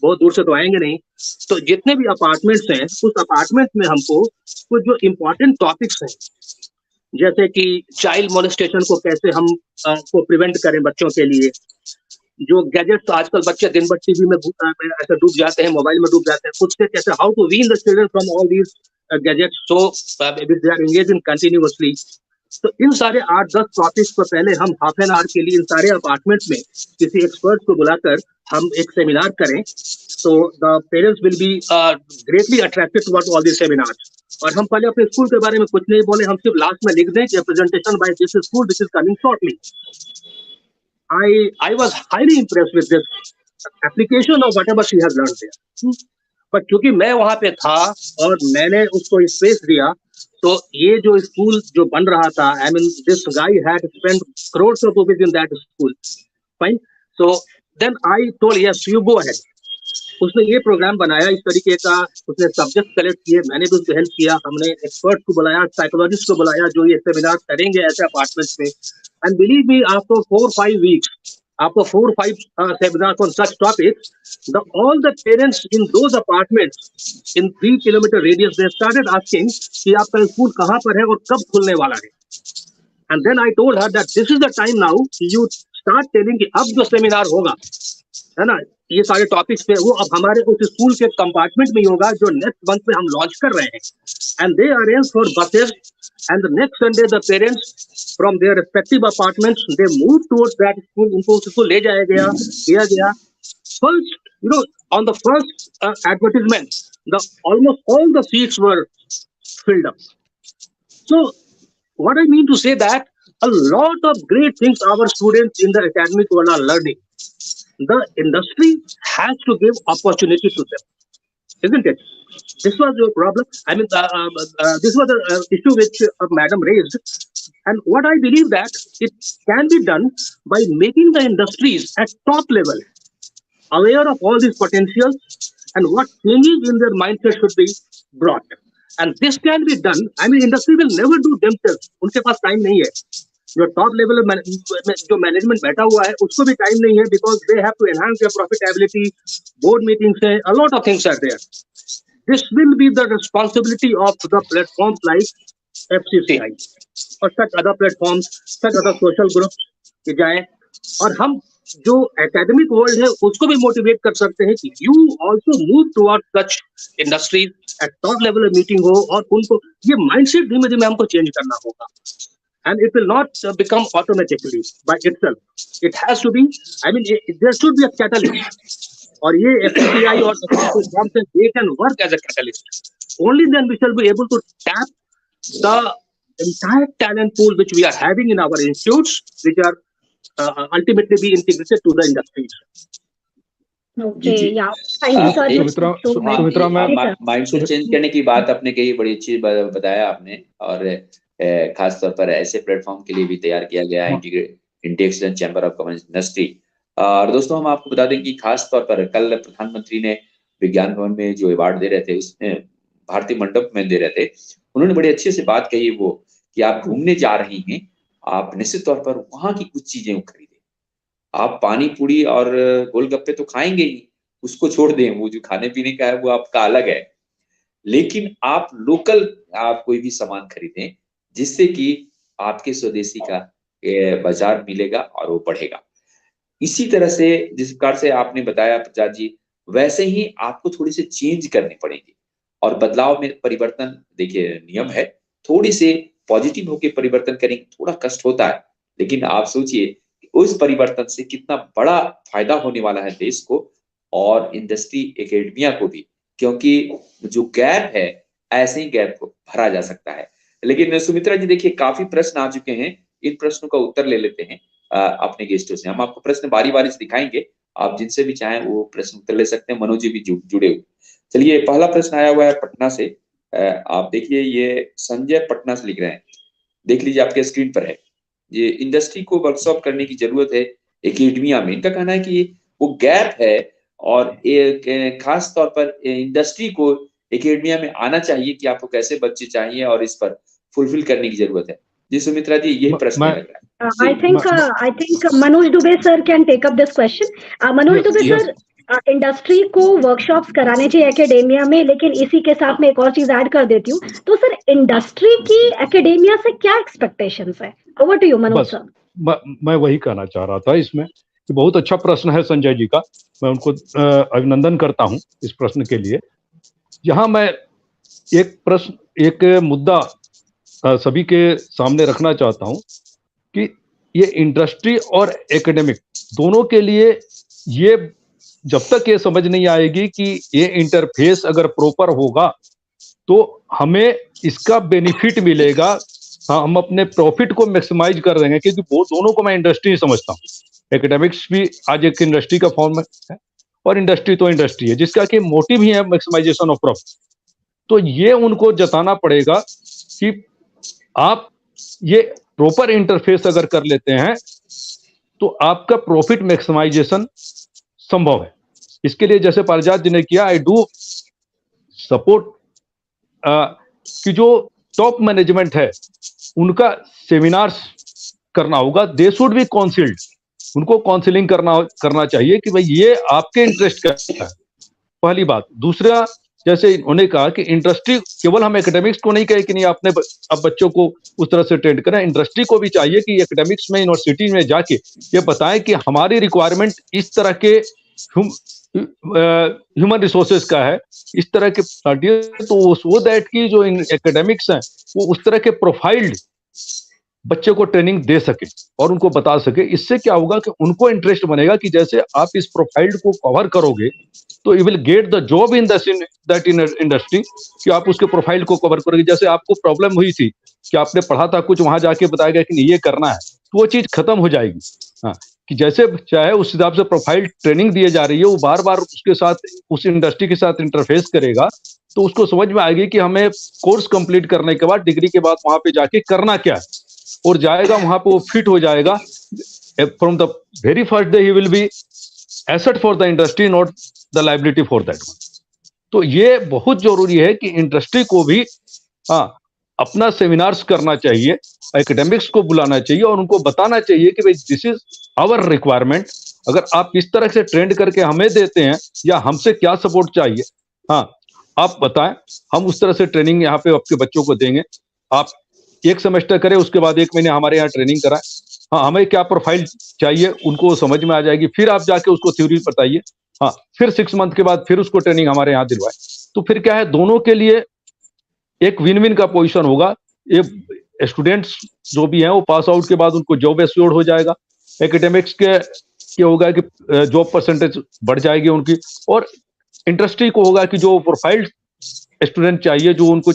बहुत दूर से तो आएंगे नहीं, तो जितने भी अपार्टमेंट्स हैं उस अपार्टमेंट में हमको कुछ जो इम्पोर्टेंट टॉपिक्स हैं, जैसे कि चाइल्ड मोलेस्टेशन को कैसे हम को प्रिवेंट करें बच्चों के लिए, जो गैजेट्स आजकल बच्चे दिन भर टीवी में ऐसे डूब जाते हैं, मोबाइल में डूब जाते हैं, खुद से कैसे how to wean the children from all these gadgets, so they are engaged in continuously. तो इन सारे 8-10 टॉपिक्स पर पहले हम हाफ एन आवर के लिए इन सारे अपार्टमेंट्स में किसी एक्सपर्ट को बुलाकर हम एक सेमिनार करें, तो the parents will be greatly attracted towards all this seminars. और हम पहले अपने स्कूल के बारे में कुछ नहीं बोले, हम सिर्फ लास्ट में लिख दें कि presentation by this school which is coming shortly. I was highly impressed with this application of whatever she has learned there. पर क्योंकि मैं वहां पे था और मैंने उसको स्पेस दिया, तो ये जो स्कूल जो बन रहा था, I mean this guy had spent crores of rupees in that school. Fine. So then I told yes, you go ahead. उसने ये प्रोग्राम बनाया इस तरीके का, उसने सब्जेक्ट सेलेक्ट किए, मैंने भी उसको हेल्प किया, हमने एक्सपर्ट को बुलाया, साइकोलॉजिस्ट को बुलाया जो ये सेमिनार करेंगे ऐसे अपार्टमेंट्स में. And believe me, after 4-5 weeks, after 4-5 seminars on such topics, all the parents in those apartments in 3 kilometer radius, they started asking कि आपका स्कूल कहाँ पर है और कब खुलने वाला है. And then I told her that this is the time now you start telling कि अब जो सेमिनार होगा, है ना, ये सारे टॉपिक्स पे, वो अब हमारे उस स्कूल के कंपार्टमेंट में ही होगा जो नेक्स्ट मंथ में हम लॉन्च कर रहे हैं. And they arrange for buses, and the next Sunday the parents from their respective apartments they move towards that school. उनको उसको ले जाया गया, किया गया. First, you know, on the first advertisement the almost all the seats were filled up. So what I mean to say that a lot of great things our students in the academic world are learning. The industry has to give opportunity to them, isn't it? This was your problem. I mean, this was the issue which Madam raised. And what I believe that it can be done by making the industries at top level aware of all these potentials and what changes in their mindset should be brought. And this can be done. I mean, industry will never do themselves. उनके पास time नहीं है. जो top level जो management बैठा हुआ है उसको भी टाइम नहीं है, because they have to enhance their profitability. Board meetings है, a lot of things are there. This will be the responsibility of the platforms like FCCI और such other platforms, such other social groups के जाए, और हम जो academic world है उसको भी मोटिवेट कर सकते हैं कि you also move toward such industries eight top level meeting हो, और उनको ये माइंडसेट धीमे धीमे हमको चेंज करना होगा. And it will not become automatically by itself. It has to be, I mean, there should be a catalyst. और ये FCCI और they can work as a catalyst. Only then we shall be able to tap the entire talent pool which we are having in our institutes, which are ultimately be integrated to the industries. Okay, yeah. Thank you, sir. Sumitra ma'am, mindset change करने की बात आपने कही, बड़ी अच्छी बताया आपने. और खास तौर पर ऐसे प्लेटफॉर्म के लिए भी तैयार किया गया है इंटीएक्सलेंट चैम्बर ऑफ कॉमर्स इंडस्ट्री. और दोस्तों, हम आपको बता दें कि खास तौर पर कल प्रधानमंत्री ने विज्ञान भवन में जो अवार्ड दे रहे थे, उसमें भारतीय मंडप में दे रहे थे, उन्होंने बड़े अच्छे से बात कही वो कि आप घूमने जा रही हैं, आप निश्चित तौर पर वहां की कुछ चीजें खरीदें. आप पानी पूरी और गोलगप्पे तो खाएंगे ही, उसको छोड़ दें, वो जो खाने पीने का है वो आपका अलग है, लेकिन आप लोकल आप कोई भी सामान खरीदें जिससे कि आपके स्वदेशी का बाजार मिलेगा और वो बढ़ेगा. इसी तरह से जिस प्रकार से आपने बताया प्रसाद जी, वैसे ही आपको थोड़ी से चेंज करनी पड़ेगी. और बदलाव में परिवर्तन, देखिए नियम है, थोड़ी से पॉजिटिव होकर परिवर्तन करेंगे, थोड़ा कष्ट होता है, लेकिन आप सोचिए उस परिवर्तन से कितना बड़ा फायदा होने वाला है देश को और इंडस्ट्री एकेडमिया को भी, क्योंकि जो गैप है ऐसे ही गैप को भरा जा सकता है. लेकिन सुमित्रा जी, देखिए काफी प्रश्न आ चुके हैं, इन प्रश्नों का उत्तर ले लेते हैं अपने गेस्टों से. हम आपको प्रश्न बारी बारी से दिखाएंगे, आप जिनसे भी चाहें वो प्रश्न उत्तर ले सकते हैं. मनोज जी भी जुड़े हुए. चलिए, पहला प्रश्न आया हुआ है पटना से. आप देखिए, ये संजय पटना से लिख रहे हैं, देख लीजिए आपके स्क्रीन पर है. ये इंडस्ट्री को वर्कशॉप करने की जरूरत है एकेडमिया में. इनका कहना है कि वो गैप है और खास तौर पर इंडस्ट्री को एकेडमिया में आना चाहिए कि आपको कैसे बच्चे चाहिए और इस पर फुलफिल करने की जरूरत है. जी सुमित्रा जी, ये प्रश्न लग रहा है. I think Manoj Dubey sir can take up this question. Manoj Dubey sir, industry को वर्कशॉप्स कराने चाहिए एकेडेमिया में, लेकिन इसी के साथ में एक और चीज ऐड कर देती हूँ. तो सर, इंडस्ट्री की एकेडेमिया से क्या एक्सपेक्टेशंस है? Over to you Manoj sir. मैं वही कहना चाह रहा था इसमें कि बहुत अच्छा प्रश्न है संजय जी का. मैं उनको अभिनंदन करता हूं इस प्रश्न के लिए. यहाँ मैं एक प्रश्न एक मुद्दा सभी के सामने रखना चाहता हूं कि ये इंडस्ट्री और एकेडमिक दोनों के लिए ये जब तक ये समझ नहीं आएगी कि ये इंटरफेस अगर प्रॉपर होगा तो हमें इसका बेनिफिट मिलेगा। हाँ, हम अपने प्रॉफिट को मैक्सिमाइज कर देंगे, क्योंकि वो दोनों को मैं इंडस्ट्री समझता हूँ। एकेडमिक्स भी आज एक इंडस्ट्री का फॉर्म है और इंडस्ट्री तो इंडस्ट्री है जिसका कि मोटिव ही है मैक्सिमाइजेशन ऑफ प्रॉफिट। तो ये उनको जताना पड़ेगा कि आप ये प्रॉपर इंटरफेस अगर कर लेते हैं तो आपका प्रॉफिट मैक्सिमाइजेशन संभव है। इसके लिए जैसे पारिजात जी ने किया, आई डू सपोर्ट कि जो टॉप मैनेजमेंट है उनका सेमिनार्स करना होगा। दे शुड बी काउंसिल्ड, उनको काउंसलिंग करना चाहिए कि भाई ये आपके इंटरेस्ट का है, पहली बात। दूसरा, जैसे उन्होंने कहा कि इंडस्ट्री, केवल हम एकेडमिक्स को नहीं कहे कि नहीं आपने अब बच्चों को उस तरह से ट्रेंड करें, इंडस्ट्री को भी चाहिए कि एकेडमिक्स में यूनिवर्सिटी में जाके ये बताएं कि हमारी रिक्वायरमेंट इस तरह के ह्यूमन रिसोर्सेज का है, इस तरह के तो सो दैट की जो एकेडमिक्स हैं वो उस तरह के प्रोफाइल्ड बच्चे को ट्रेनिंग दे सके और उनको बता सके। इससे क्या होगा कि उनको इंटरेस्ट बनेगा कि जैसे आप इस प्रोफाइल को कवर करोगे तो you will get the job in that in industry, कि आप उसके प्रोफाइल को कवर करोगे। जैसे आपको प्रॉब्लम हुई थी कि आपने पढ़ा था कुछ, वहां जाके बताया गया कि नहीं ये करना है, तो वो चीज खत्म हो जाएगी। हाँ, कि जैसे चाहे उस हिसाब से प्रोफाइल ट्रेनिंग दी जा रही है, वो बार बार उसके साथ उस इंडस्ट्री के साथ इंटरफेस करेगा तो उसको समझ में आएगी कि हमें कोर्स कंप्लीट करने के बाद, डिग्री के बाद वहां पे जाके करना क्या है, और जाएगा वहां पे वो फिट हो जाएगा। From the very first day he will be asset for the industry, not the liability for that one. तो ये बहुत जरूरी है कि इंडस्ट्री को भी अपना सेमिनार्स करना चाहिए, एकेडमिक्स को बुलाना चाहिए और उनको बताना चाहिए कि भाई दिस इज आवर रिक्वायरमेंट। अगर आप इस तरह से ट्रेंड करके हमें देते हैं या हमसे क्या सपोर्ट चाहिए, आप बताएं, हम उस तरह से ट्रेनिंग यहाँ पे आपके बच्चों को देंगे। आप एक सेमेस्टर करें, उसके बाद 1 महीने हमारे यहाँ ट्रेनिंग कराएं। हमें क्या प्रोफाइल चाहिए उनको समझ में आ जाएगी, फिर आप जाके उसको थ्योरी बताइए। फिर 6 मंथ के बाद फिर उसको ट्रेनिंग हमारे यहाँ दिलवाए, तो फिर क्या है, दोनों के लिए एक विन विन का पोजीशन होगा। ये स्टूडेंट्स जो भी हैं वो पास आउट के बाद उनको जॉब एश्योर्ड हो जाएगा, एकेडमिक्स के होगा कि जॉब परसेंटेज बढ़ जाएगी उनकी, और इंडस्ट्री को होगा कि जो प्रोफाइल स्टूडेंट चाहिए, जो उनको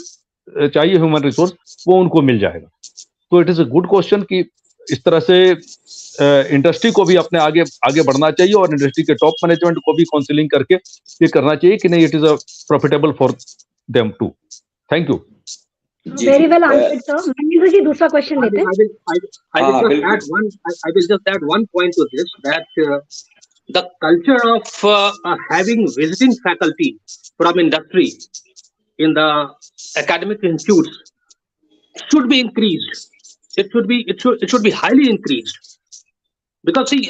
चाहिए ह्यूमन रिसोर्स, वो उनको मिल जाएगा। तो it is a good question कि इस तरह से इंडस्ट्री को भी अपने आगे आगे बढ़ना चाहिए और इंडस्ट्री के टॉप मैनेजमेंट को भी काउंसलिंग करके ये करना चाहिए कि नहीं, it is a profitable for them too. Thank you. Very well answered sir. Manish ji दूसरा क्वेश्चन लेते हैं। I will just add one point to this, that the culture of having visiting faculty from industry in the academic institutes should be increased. It should be highly increased. Because see,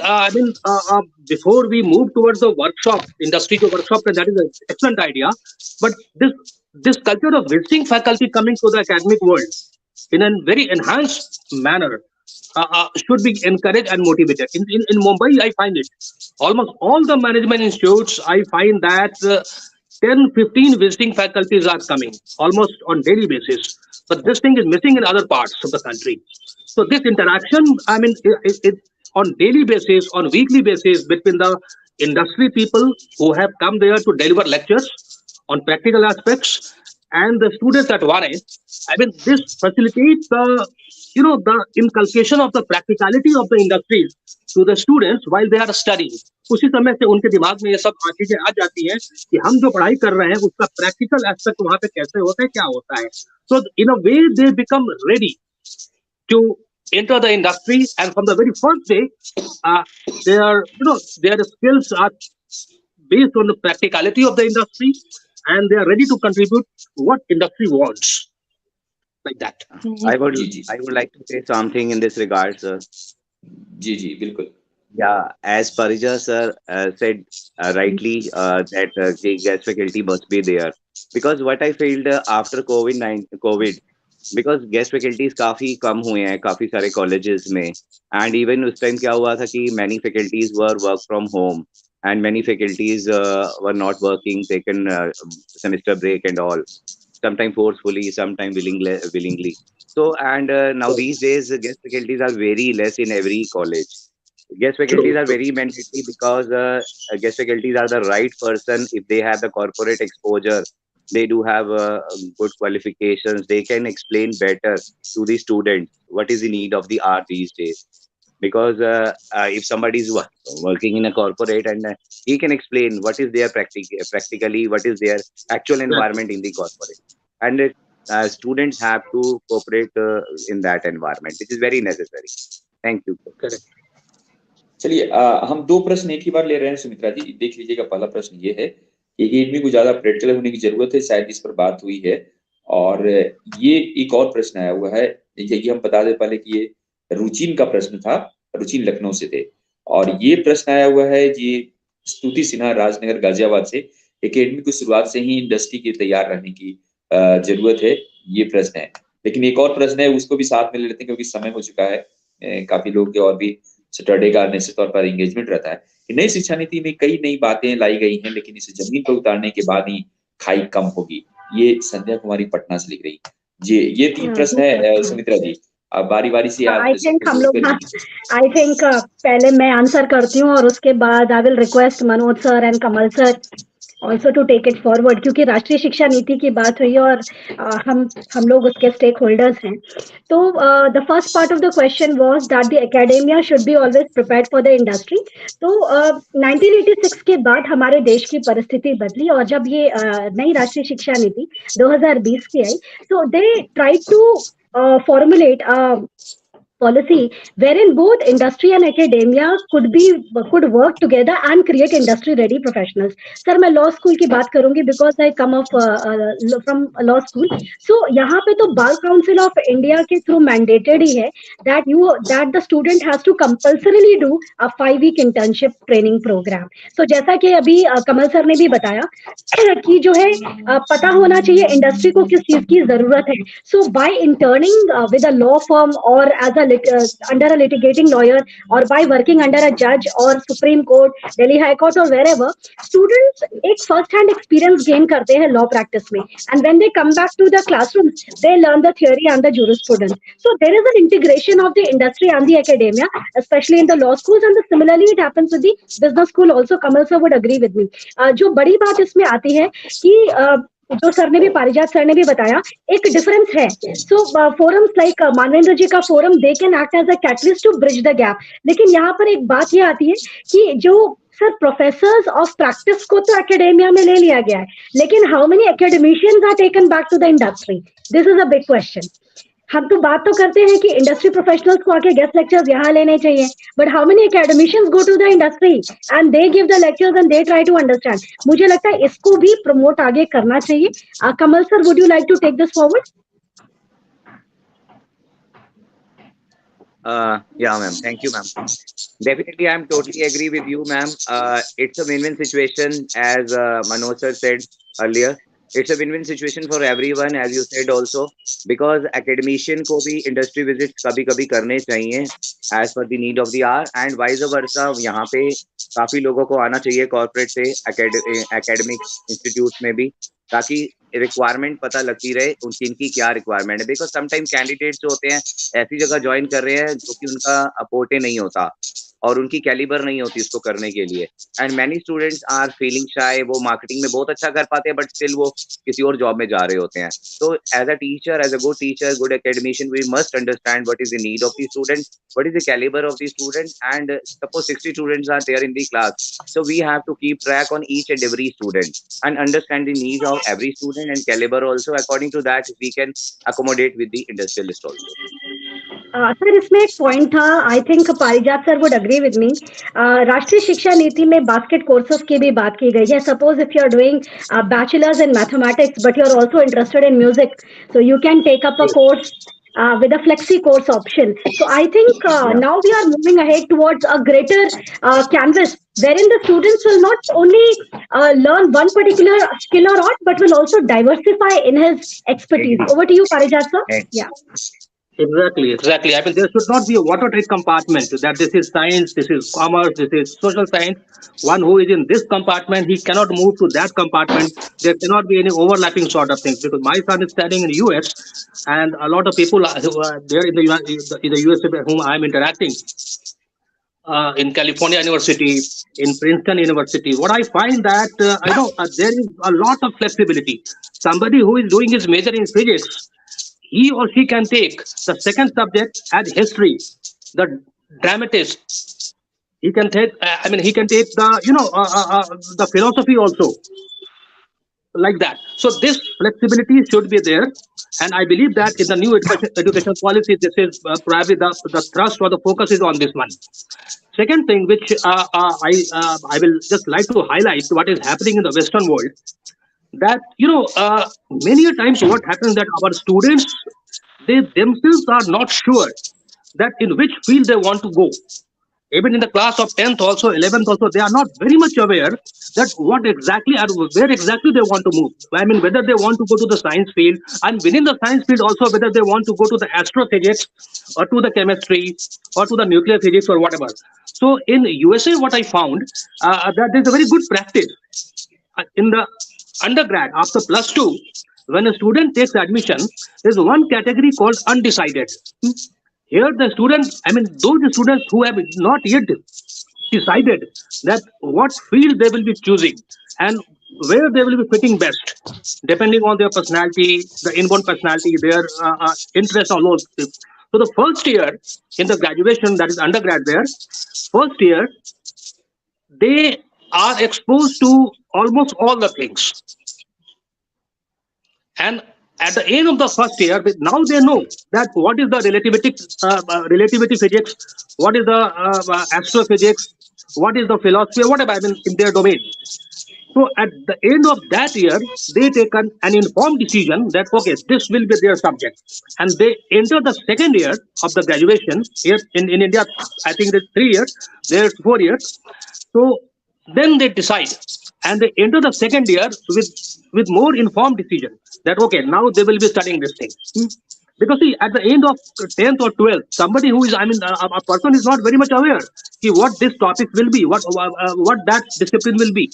before we move towards the workshop, industry to workshop, and that is an excellent idea. But this culture of visiting faculty coming to the academic world in a very enhanced manner should be encouraged and motivated. In Mumbai, I find it almost all the management institutes. I find that 10-15 visiting faculties are coming almost on daily basis. But this thing is missing in other parts of the country. So this interaction, it on daily basis, on weekly basis between the industry people who have come there to deliver lectures on practical aspects and the students at one end. This facilitates the inculcation of the practicality of the industries to the students while they are studying. उसी समय से उनके दिमाग में ये सब चीजें आ जाती हैं कि हम जो पढ़ाई कर रहे हैं उसका प्रैक्टिकल एस्पेक्ट वहां पे कैसे होता है, क्या होता है. So in a way they become ready to enter the industry, and from the very first day their skills are based on the practicality of the industry, and they are ready to contribute what industry wants, like that. I would like to say something in this regard, sir. जी बिल्कुल. Yeah, as Parija sir said rightly, that the guest faculty must be there, because what I felt after COVID, because guest faculties काफी कम हुए हैं काफी सारे colleges में, and even उस time क्या हुआ था कि many faculties were work from home and many faculties were not working, taken semester break and all. sometimes forcefully, sometimes willingly. So, and now these days, guest faculties are very less in every college. Guest faculties True, are true. very mandatory because guest faculties are the right person if they have the corporate exposure. They do have good qualifications. They can explain better to the students what is the need of the art these days. Because if somebody is working in a corporate and he can explain what is their practically what is their actual Exactly. environment in the corporate, and students have to cooperate in that environment, which is very necessary. Thank you. Correct. चलिए हम दो प्रश्न एक ही बार ले रहे हैं सुमित्रा जी, देख लीजिएगा। पहला प्रश्न ये है कि एकेडमी को ज्यादा प्रैक्टिकल होने की जरूरत है, शायद इस पर बात हुई है। और ये एक और प्रश्न आया हुआ है, ये हम बता दें पहले कि ये रुचिन का प्रश्न था, रुचिन लखनऊ से थे। और ये प्रश्न आया हुआ है जी स्तुति सिन्हा राजनगर गाजियाबाद से, एकेडमी को शुरुआत से ही इंडस्ट्री की तैयार रहने की जरूरत है, ये प्रश्न है। लेकिन एक और प्रश्न है, उसको भी साथ में ले लेते हैं क्योंकि समय हो चुका है। काफी लोग के और भी सैटरडे का निश्चित तौर पर एंगेजमेंट रहता है कि नई शिक्षा नीति में कई नई बातें लाई गई हैं, लेकिन इसे जमीन पर उतारने के बाद ही खाई कम होगी। ये संध्या कुमारी पटना से लिख रही जी। ये 3 प्रश्न है सुमित्रा जी, अब बारी-बारी से आप आई थिंक हम लोग करिए। आई थिंक पहले मैं आंसर करती हूँ और उसके बाद I will request Manoj sir and Kamal sir also to take it forward, क्योंकि राष्ट्रीय शिक्षा नीति की बात हुई और हम लोग उसके स्टेक होल्डर्स हैं। तो the first part of the question was that the academia should be always prepared for the industry. तो 1986 के बाद हमारे देश की परिस्थिति बदली और जब ये नई राष्ट्रीय शिक्षा नीति 2020 की आई, so they tried to formulate a policy wherein both industry and academia could work together and create industry ready professionals. Sir, मैं law school की बात करूंगी because I come up from law school. So यहाँ पे तो Bar Council of India के through mandated ही है that the student has to compulsorily do a 5-week internship training program. So जैसा कि अभी कमल सर ने भी बताया कि जो है पता होना चाहिए इंडस्ट्री को किस चीज की जरूरत है। So by interning with a law firm or as a under a litigating lawyer or by working under a judge or Supreme Court, Delhi High Court or wherever, students एक first hand experience gain करते हैं law practice में, and when they come back to the classrooms, they learn the theory and the jurisprudence. So there is an integration of the industry and the academia, especially in the law schools, and similarly it happens with the business school also. Kamal sir would agree with me. जो बड़ी बात इसमें आती है कि जो sir ने भी पारिजात सर ने भी बताया एक डिफरेंस है। So forums like Manvendra ji का forum they can act as a catalyst to bridge the gap. लेकिन यहाँ पर एक बात ये आती है कि जो सर प्रोफेसर्स ऑफ प्रैक्टिस को तो एकेडेमिया में ले लिया गया है, लेकिन how many academicians are taken back to the industry, this is a big question. हम तो बात तो करते हैं कि इंडस्ट्री प्रोफेशनल्स को आके गेस्ट लेक्चर्स यहाँ लेने चाहिए, but how many academicians go to the industry and they give the lectures and they try to understand. मुझे लगता है इसको भी प्रमोट आगे करना चाहिए। Kamal sir, would you like to take this forward? Yeah, ma'am. Thank you, ma'am. Definitely, I'm totally agree with you, ma'am. It's a win-win situation, as Manoj sir said earlier. It's a win-win situation for everyone, as you said also, because academician को भी industry visits कभी-कभी करने चाहिए, as per the need of the hour, and vice versa. यहाँ पे काफी लोगों को आना चाहिए corporate से academic institutes में भी, ताकि रिक्वायरमेंट पता लगती रहे उनकी इनकी क्या रिक्वायरमेंट है। बिकॉज समटाइम कैंडिडेट्स जो होते हैं ऐसी जगह ज्वाइन कर रहे हैं जो कि उनका अपोर्टे नहीं होता और उनकी कैलिबर नहीं होती उसको करने के लिए, and many students are feeling shy. वो मार्केटिंग में बहुत अच्छा कर पाते हैं बट स्टिल वो किसी और जॉब में जा रहे होते हैं। तो as a teacher, as a good teacher, good academician, we must understand what is the need of the student, what is the calibre of the student, and suppose 60 students are there in the class, so we have to keep track on each and every student and understand the needs of every student and caliber also. According to that we can accommodate with the industrialist also. Sir इसमें एक point था, I think पारिजात sir would agree with me. राष्ट्रीय शिक्षा नीति में basket courses की भी बात की गई है। Suppose if you are doing bachelors in mathematics but you are also interested in music, so you can take up a course with a flexi course option. So I think now we are moving ahead towards a greater canvas wherein the students will not only learn one particular skill or art but will also diversify in his expertise. Over to you, Parijat sir. Yeah. Exactly, exactly. I mean, there should not be a watertight compartment that this is science, this is commerce, this is social science. One who is in this compartment, he cannot move to that compartment. There cannot be any overlapping sort of things, because my son is studying in the US, and a lot of people who are there in the USA with whom I'm interacting, in California University, in Princeton University. What I find that there is a lot of flexibility. Somebody who is doing his major in physics, he or she can take the second subject as history, the dramatist. He can take, he can take the philosophy also, like that. So this flexibility should be there, and I believe that in the new education policy, this is probably the thrust or the focus is on this one. Second thing, which I will just like to highlight, what is happening in the Western world. That many a times what happens that our students, they themselves are not sure that in which field they want to go. Even in the class of 10th also, 11th also, they are not very much aware that what exactly or where exactly they want to move. I mean, whether they want to go to the science field, and within the science field also, whether they want to go to the astrophysics or to the chemistry or to the nuclear physics or whatever. So in USA, what I found, that there's a very good practice in the undergrad after +2. When a student takes admission, there's one category called undecided. Here the student, those students who have not yet decided that what field they will be choosing and where they will be fitting best, depending on their personality, the inborn personality, their interest, all those things. So the first year in the graduation, that is undergrad there, first year, they are exposed to almost all the things. And at the end of the first year, now they know that what is the relativity physics, what is the astrophysics, what is the philosophy, whatever, in their domain. So at the end of that year, they take an informed decision that, okay, this will be their subject. And they enter the second year of the graduation. Here in India, I think it's 3 years, there's 4 years. So then they decide, and they enter the second year with more informed decision that, okay, now they will be studying this thing. Because see, at the end of 10th or 12th, somebody who is, a person is not very much aware what this topic will be, what that discipline will be.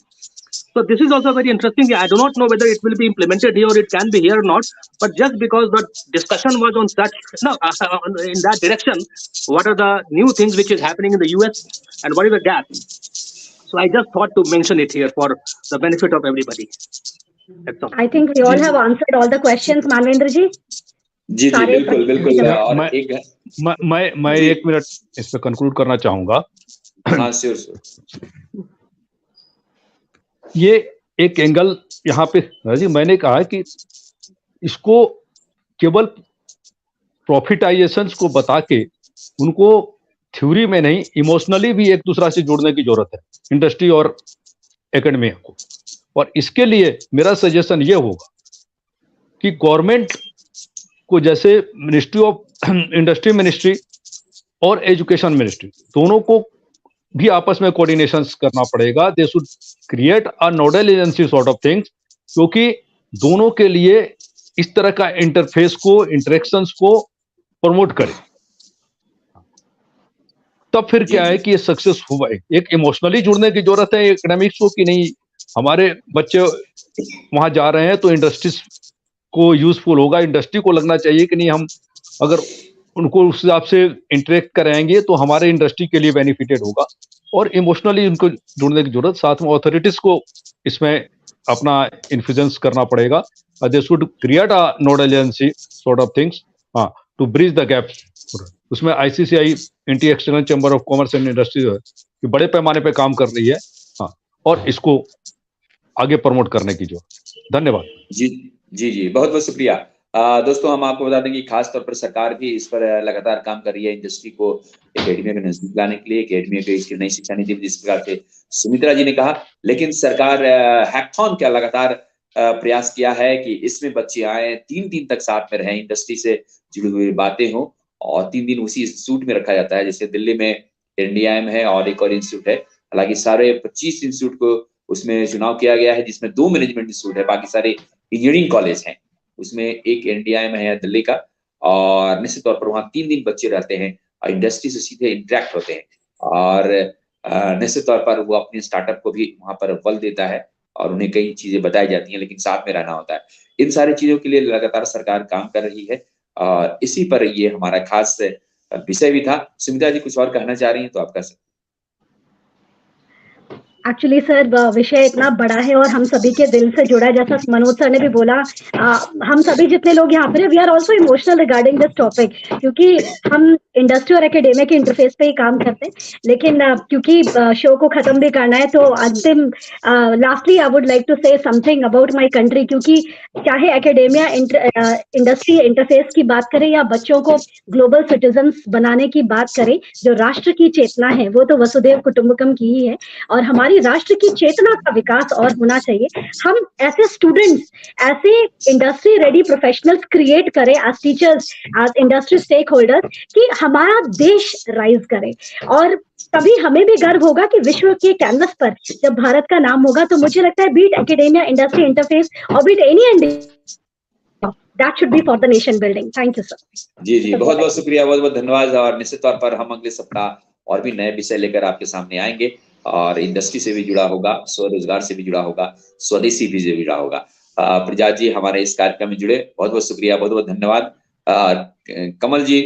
So this is also very interesting. I do not know whether it will be implemented here or it can be here or not. But just because the discussion was on such, in that direction, what are the new things which is happening in the US and what is the gap? So I just thought to mention it here for the benefit of everybody. That's all. I think we all have answered all the questions, Manvendra ji. जी जी बिल्कुल बिल्कुल और मैं 1 minute इस पे conclude करना चाहूंगा। हाँ sure. ये एक एंगल यहाँ पे जी मैंने कहा कि इसको केवल प्रॉफिटाइजेशंस को बता के उनको थ्योरी में नहीं, इमोशनली भी एक दूसरा से जोड़ने की जरूरत है, इंडस्ट्री और एकेडमिया को। और इसके लिए मेरा सजेशन ये होगा कि गवर्नमेंट को, जैसे मिनिस्ट्री ऑफ इंडस्ट्री मिनिस्ट्री और एजुकेशन मिनिस्ट्री, दोनों को भी आपस में कोऑर्डिनेशन करना पड़ेगा। They should create a nodal agency sort of things, क्योंकि दोनों के लिए इस तरह का इंटरफेस को, इंटरेक्शंस को प्रमोट करें। तब फिर क्या है कि ये सक्सेस हुआ है। एक इमोशनली जुड़ने की जरूरत है एकेडमिक्स को कि नहीं, हमारे बच्चे वहां जा रहे हैं तो इंडस्ट्रीज को यूजफुल होगा, इंडस्ट्री को लगना चाहिए कि नहीं, हम अगर उनको उस हिसाब से इंटरेक्ट कराएंगे तो हमारे इंडस्ट्री के लिए बेनिफिटेड होगा। और इमोशनली उनको जुड़ने की जरूरत, साथ में अथॉरिटीज को इसमें अपना इन्फ्लुएंस करना पड़ेगा। They should create a nodal agency sort of things to bridge the gap. उसमें आईसीसीआई, इंटीएक्सलेंट chamber of commerce and industry कि बड़े पैमाने पे काम कर रही है, और इसको आगे प्रमोट करने की जरूरत। धन्यवाद। जी जी जी, बहुत बहुत शुक्रिया। दोस्तों, हम आपको बता दें कि खास तौर पर सरकार भी इस पर लगातार काम कर रही है, इंडस्ट्री को एकेडमिया के नजदीक लाने के लिए। एकेडमिया के इसकी नई शिक्षा नीति जिस प्रकार से सुमित्रा जी ने कहा, लेकिन सरकार हैकाथॉन का लगातार प्रयास किया है कि इसमें बच्चे आए, 3 दिन तक साथ में रहें, इंडस्ट्री से जुड़ी हुई बातें हों, और 3 दिन उसी इंस्टीट्यूट में रखा जाता है। जैसे दिल्ली में इंडियाम है और एक और इंस्टीट्यूट है। हालांकि सारे 25 इंस्टीट्यूट को उसमें चुनाव किया गया है, जिसमें 2 मैनेजमेंट इंस्टीट्यूट है, बाकी सारे इंजीनियरिंग कॉलेज हैं। उसमें एक इंडियाम है दिल्ली का और निश्चित तौर पर वहाँ 3 दिन बच्चे रहते हैं और इंडस्ट्री से सीधे इंटरेक्ट होते हैं और निश्चित तौर पर वो अपने स्टार्टअप को भी वहाँ पर बल देता है और उन्हें कई चीजें बताई जाती हैं, लेकिन साथ में रहना होता है। इन सारी चीजों के लिए लगातार सरकार काम कर रही है और इसी पर ये हमारा खास विषय भी था। सुमित्रा जी कुछ और कहना चाह रही हैं तो आप कह सकते हैं। एक्चुअली सर विषय इतना बड़ा है और हम सभी के दिल से जुड़ा है, जैसा मनोज सर ने भी बोला, हम सभी जितने लोग यहाँ पर we are also emotional regarding this topic, क्योंकि हम इंडस्ट्री और एकेडेमिया के इंटरफेस पे ही काम करते हैं। लेकिन क्योंकि शो को खत्म भी करना है, तो अंतिम lastly I would like to say something about my country, क्योंकि चाहे एकेडेमिया इंडस्ट्री इंटरफेस की बात करें या बच्चों को ग्लोबल सिटीजन्स बनाने की बात करें, जो राष्ट्र की चेतना है वो तो वसुधैव कुटुंबकम की ही है और हमारी राष्ट्र की चेतना का विकास और होना चाहिए। हम ऐसे स्टूडेंट्स, ऐसे इंडस्ट्री रेडी प्रोफेशनल्स क्रिएट करें as teachers, as industry stakeholders, कि हमारा देश राइज करे और तभी हमें भी गर्व होगा कि विश्व के कैनवस पर जब भारत का नाम होगा, तो मुझे लगता है बीट एकेडेमिया इंडस्ट्री इंटरफेस और be it any that should be for the nation building. Thank you sir. जी बहुत बहुत शुक्रिया, बहुत बहुत धन्यवाद और निश्चित तौर पर हम अगले सप्ताह और भी नए विषय लेकर आपके सामने आएंगे और इंडस्ट्री से भी जुड़ा होगा, स्वरोजगार से भी जुड़ा होगा, स्वदेशी भी से जुड़ा होगा। प्रजात जी हमारे इस कार्यक्रम में जुड़े, बहुत बहुत शुक्रिया, बहुत बहुत धन्यवाद। कमल जी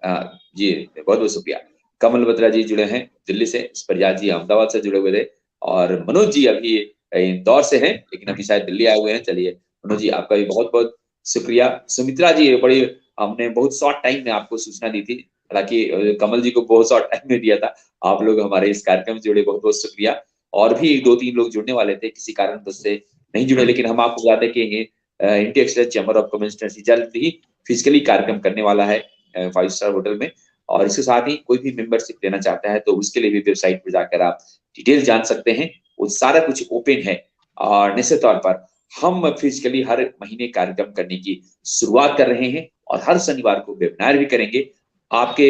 जी बहुत बहुत शुक्रिया। कमल बत्रा जी जुड़े हैं दिल्ली से, प्रजात जी अहमदाबाद से जुड़े हुए थे और मनोज जी अभी इंदौर से हैं लेकिन अभी शायद दिल्ली आए हुए हैं। चलिए मनोज जी आपका भी बहुत बहुत शुक्रिया। सुमित्रा जी बड़ी, हमने बहुत शॉर्ट टाइम में आपको सूचना दी थी, हालांकि कमल जी को बहुत शॉर्ट टाइम में दिया था। आप लोग हमारे इस कार्यक्रम में जुड़े, बहुत बहुत शुक्रिया। और भी 2-3 लोग जुड़ने वाले थे, किसी कारणवश से नहीं जुड़े, लेकिन हम आपको बता दें कि इंटीएक्सलेंट चैम्बर ऑफ कॉमर्स जल्द ही फिजिकली कार्यक्रम करने वाला है 5 स्टार होटल में। और इसके साथ ही कोई भी मेंबरशिप लेना चाहता है तो उसके लिए भी वेबसाइट पर जाकर आप डिटेल जान सकते हैं, वो सारा कुछ ओपन है। और निश्चित तौर पर हम फिजिकली हर महीने कार्यक्रम करने की शुरुआत कर रहे हैं और हर शनिवार को वेबिनार भी करेंगे। आपके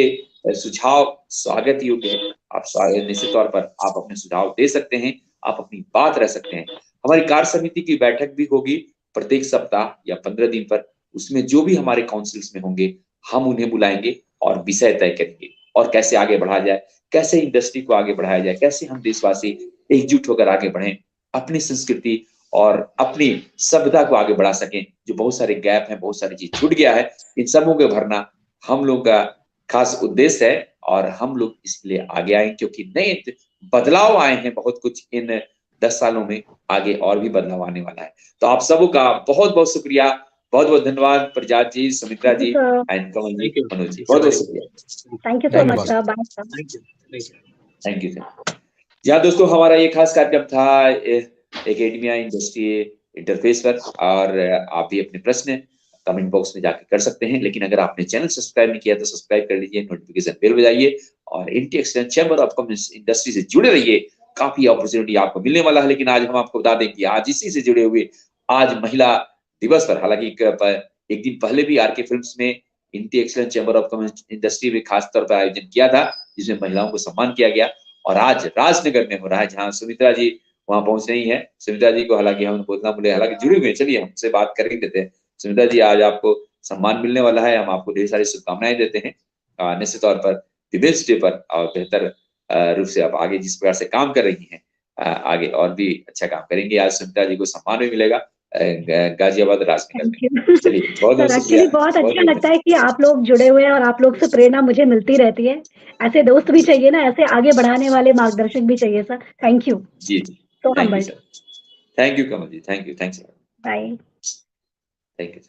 सुझाव स्वागत योग्य है, आप निश्चित तौर पर आप अपने सुझाव दे सकते हैं, आप अपनी बात रख सकते हैं। हमारी कार्य समिति की बैठक भी होगी प्रत्येक सप्ताह या 15 दिन पर, उसमें जो भी हमारे काउंसिल्स में होंगे हम उन्हें बुलाएंगे और विषय तय करेंगे और कैसे आगे बढ़ाया जाए, कैसे इंडस्ट्री को आगे बढ़ाया जाए, कैसे हम देशवासी एकजुट होकर आगे बढ़ें, अपनी संस्कृति और अपनी सभ्यता को आगे बढ़ा सकें। जो बहुत सारे गैप हैं, बहुत सारी चीज छूट गया है, इन सबों को भरना हम लोग का खास उद्देश्य है और हम लोग इसलिए आगे आए क्योंकि नए बदलाव आए हैं बहुत कुछ इन 10 सालों में, आगे और भी बदलाव आने वाला है। तो आप सबका बहुत बहुत शुक्रिया, बहुत बहुत धन्यवाद प्रजात जी, सुमित्रा जी एंड कमल जी, मनोज जी, बहुत बहुत शुक्रिया। Thank you so much sir, bye sir. Thank you sir. जी दोस्तों, हमारा ये खास कार्यक्रम था एकेडेमिया इंडस्ट्री इंटरफेस पर और आप भी अपने प्रश्न कमेंट बॉक्स में जाकर कर सकते हैं। लेकिन अगर आपने चैनल सब्सक्राइब नहीं किया तो सब्सक्राइब कर लीजिए, नोटिफिकेशन बेल बजाइए और इंटीएक्सलेंट चैम्बर ऑफ कॉमर्स इंडस्ट्री से जुड़े रहिए। काफी अपॉर्चुनिटी आपको मिलने वाला है। लेकिन आज हम आपको बता दें कि आज इसी से जुड़े हुए आज महिला दिवस पर, हालांकि एक दिन पहले भी आरके फिल्म्स में इंटीएक्सलेंट चैम्बर ऑफ कॉमर्स इंडस्ट्री में खास तौर पर आयोजन किया था जिसमें महिलाओं को सम्मान किया गया और आज राजनगर में हो रहा है जहां सुमित्रा जी वहां पहुंच रही है। सुमित्रा जी को हालांकि हम बोलना बोले, हालांकि जुड़े हुए, चलिए हमसे बात कर ही देते हैं। सुमित्रा जी आज आपको सम्मान मिलने वाला है, हम आपको ढेर सारी शुभकामनाएं देते हैं निश्चित तौर पर विमेंस डे पर और बेहतर रूप से आप आगे जिस प्रकार से काम कर रही हैं आगे और भी अच्छा काम करेंगे। आज सुमित्रा जी को सम्मान भी मिलेगा गाजियाबाद राजनगर में। चलिए बहुत एक्चुअली बहुत अच्छा लगता है कि आप लोग जुड़े हुए हैं और आप लोग से प्रेरणा मुझे मिलती रहती है। ऐसे दोस्त भी चाहिए ना, ऐसे आगे बढ़ाने वाले मार्गदर्शक भी चाहिए सर। थैंक यू जी, so much. Thank you Kamal ji, thank you, thanks bye. Thank you.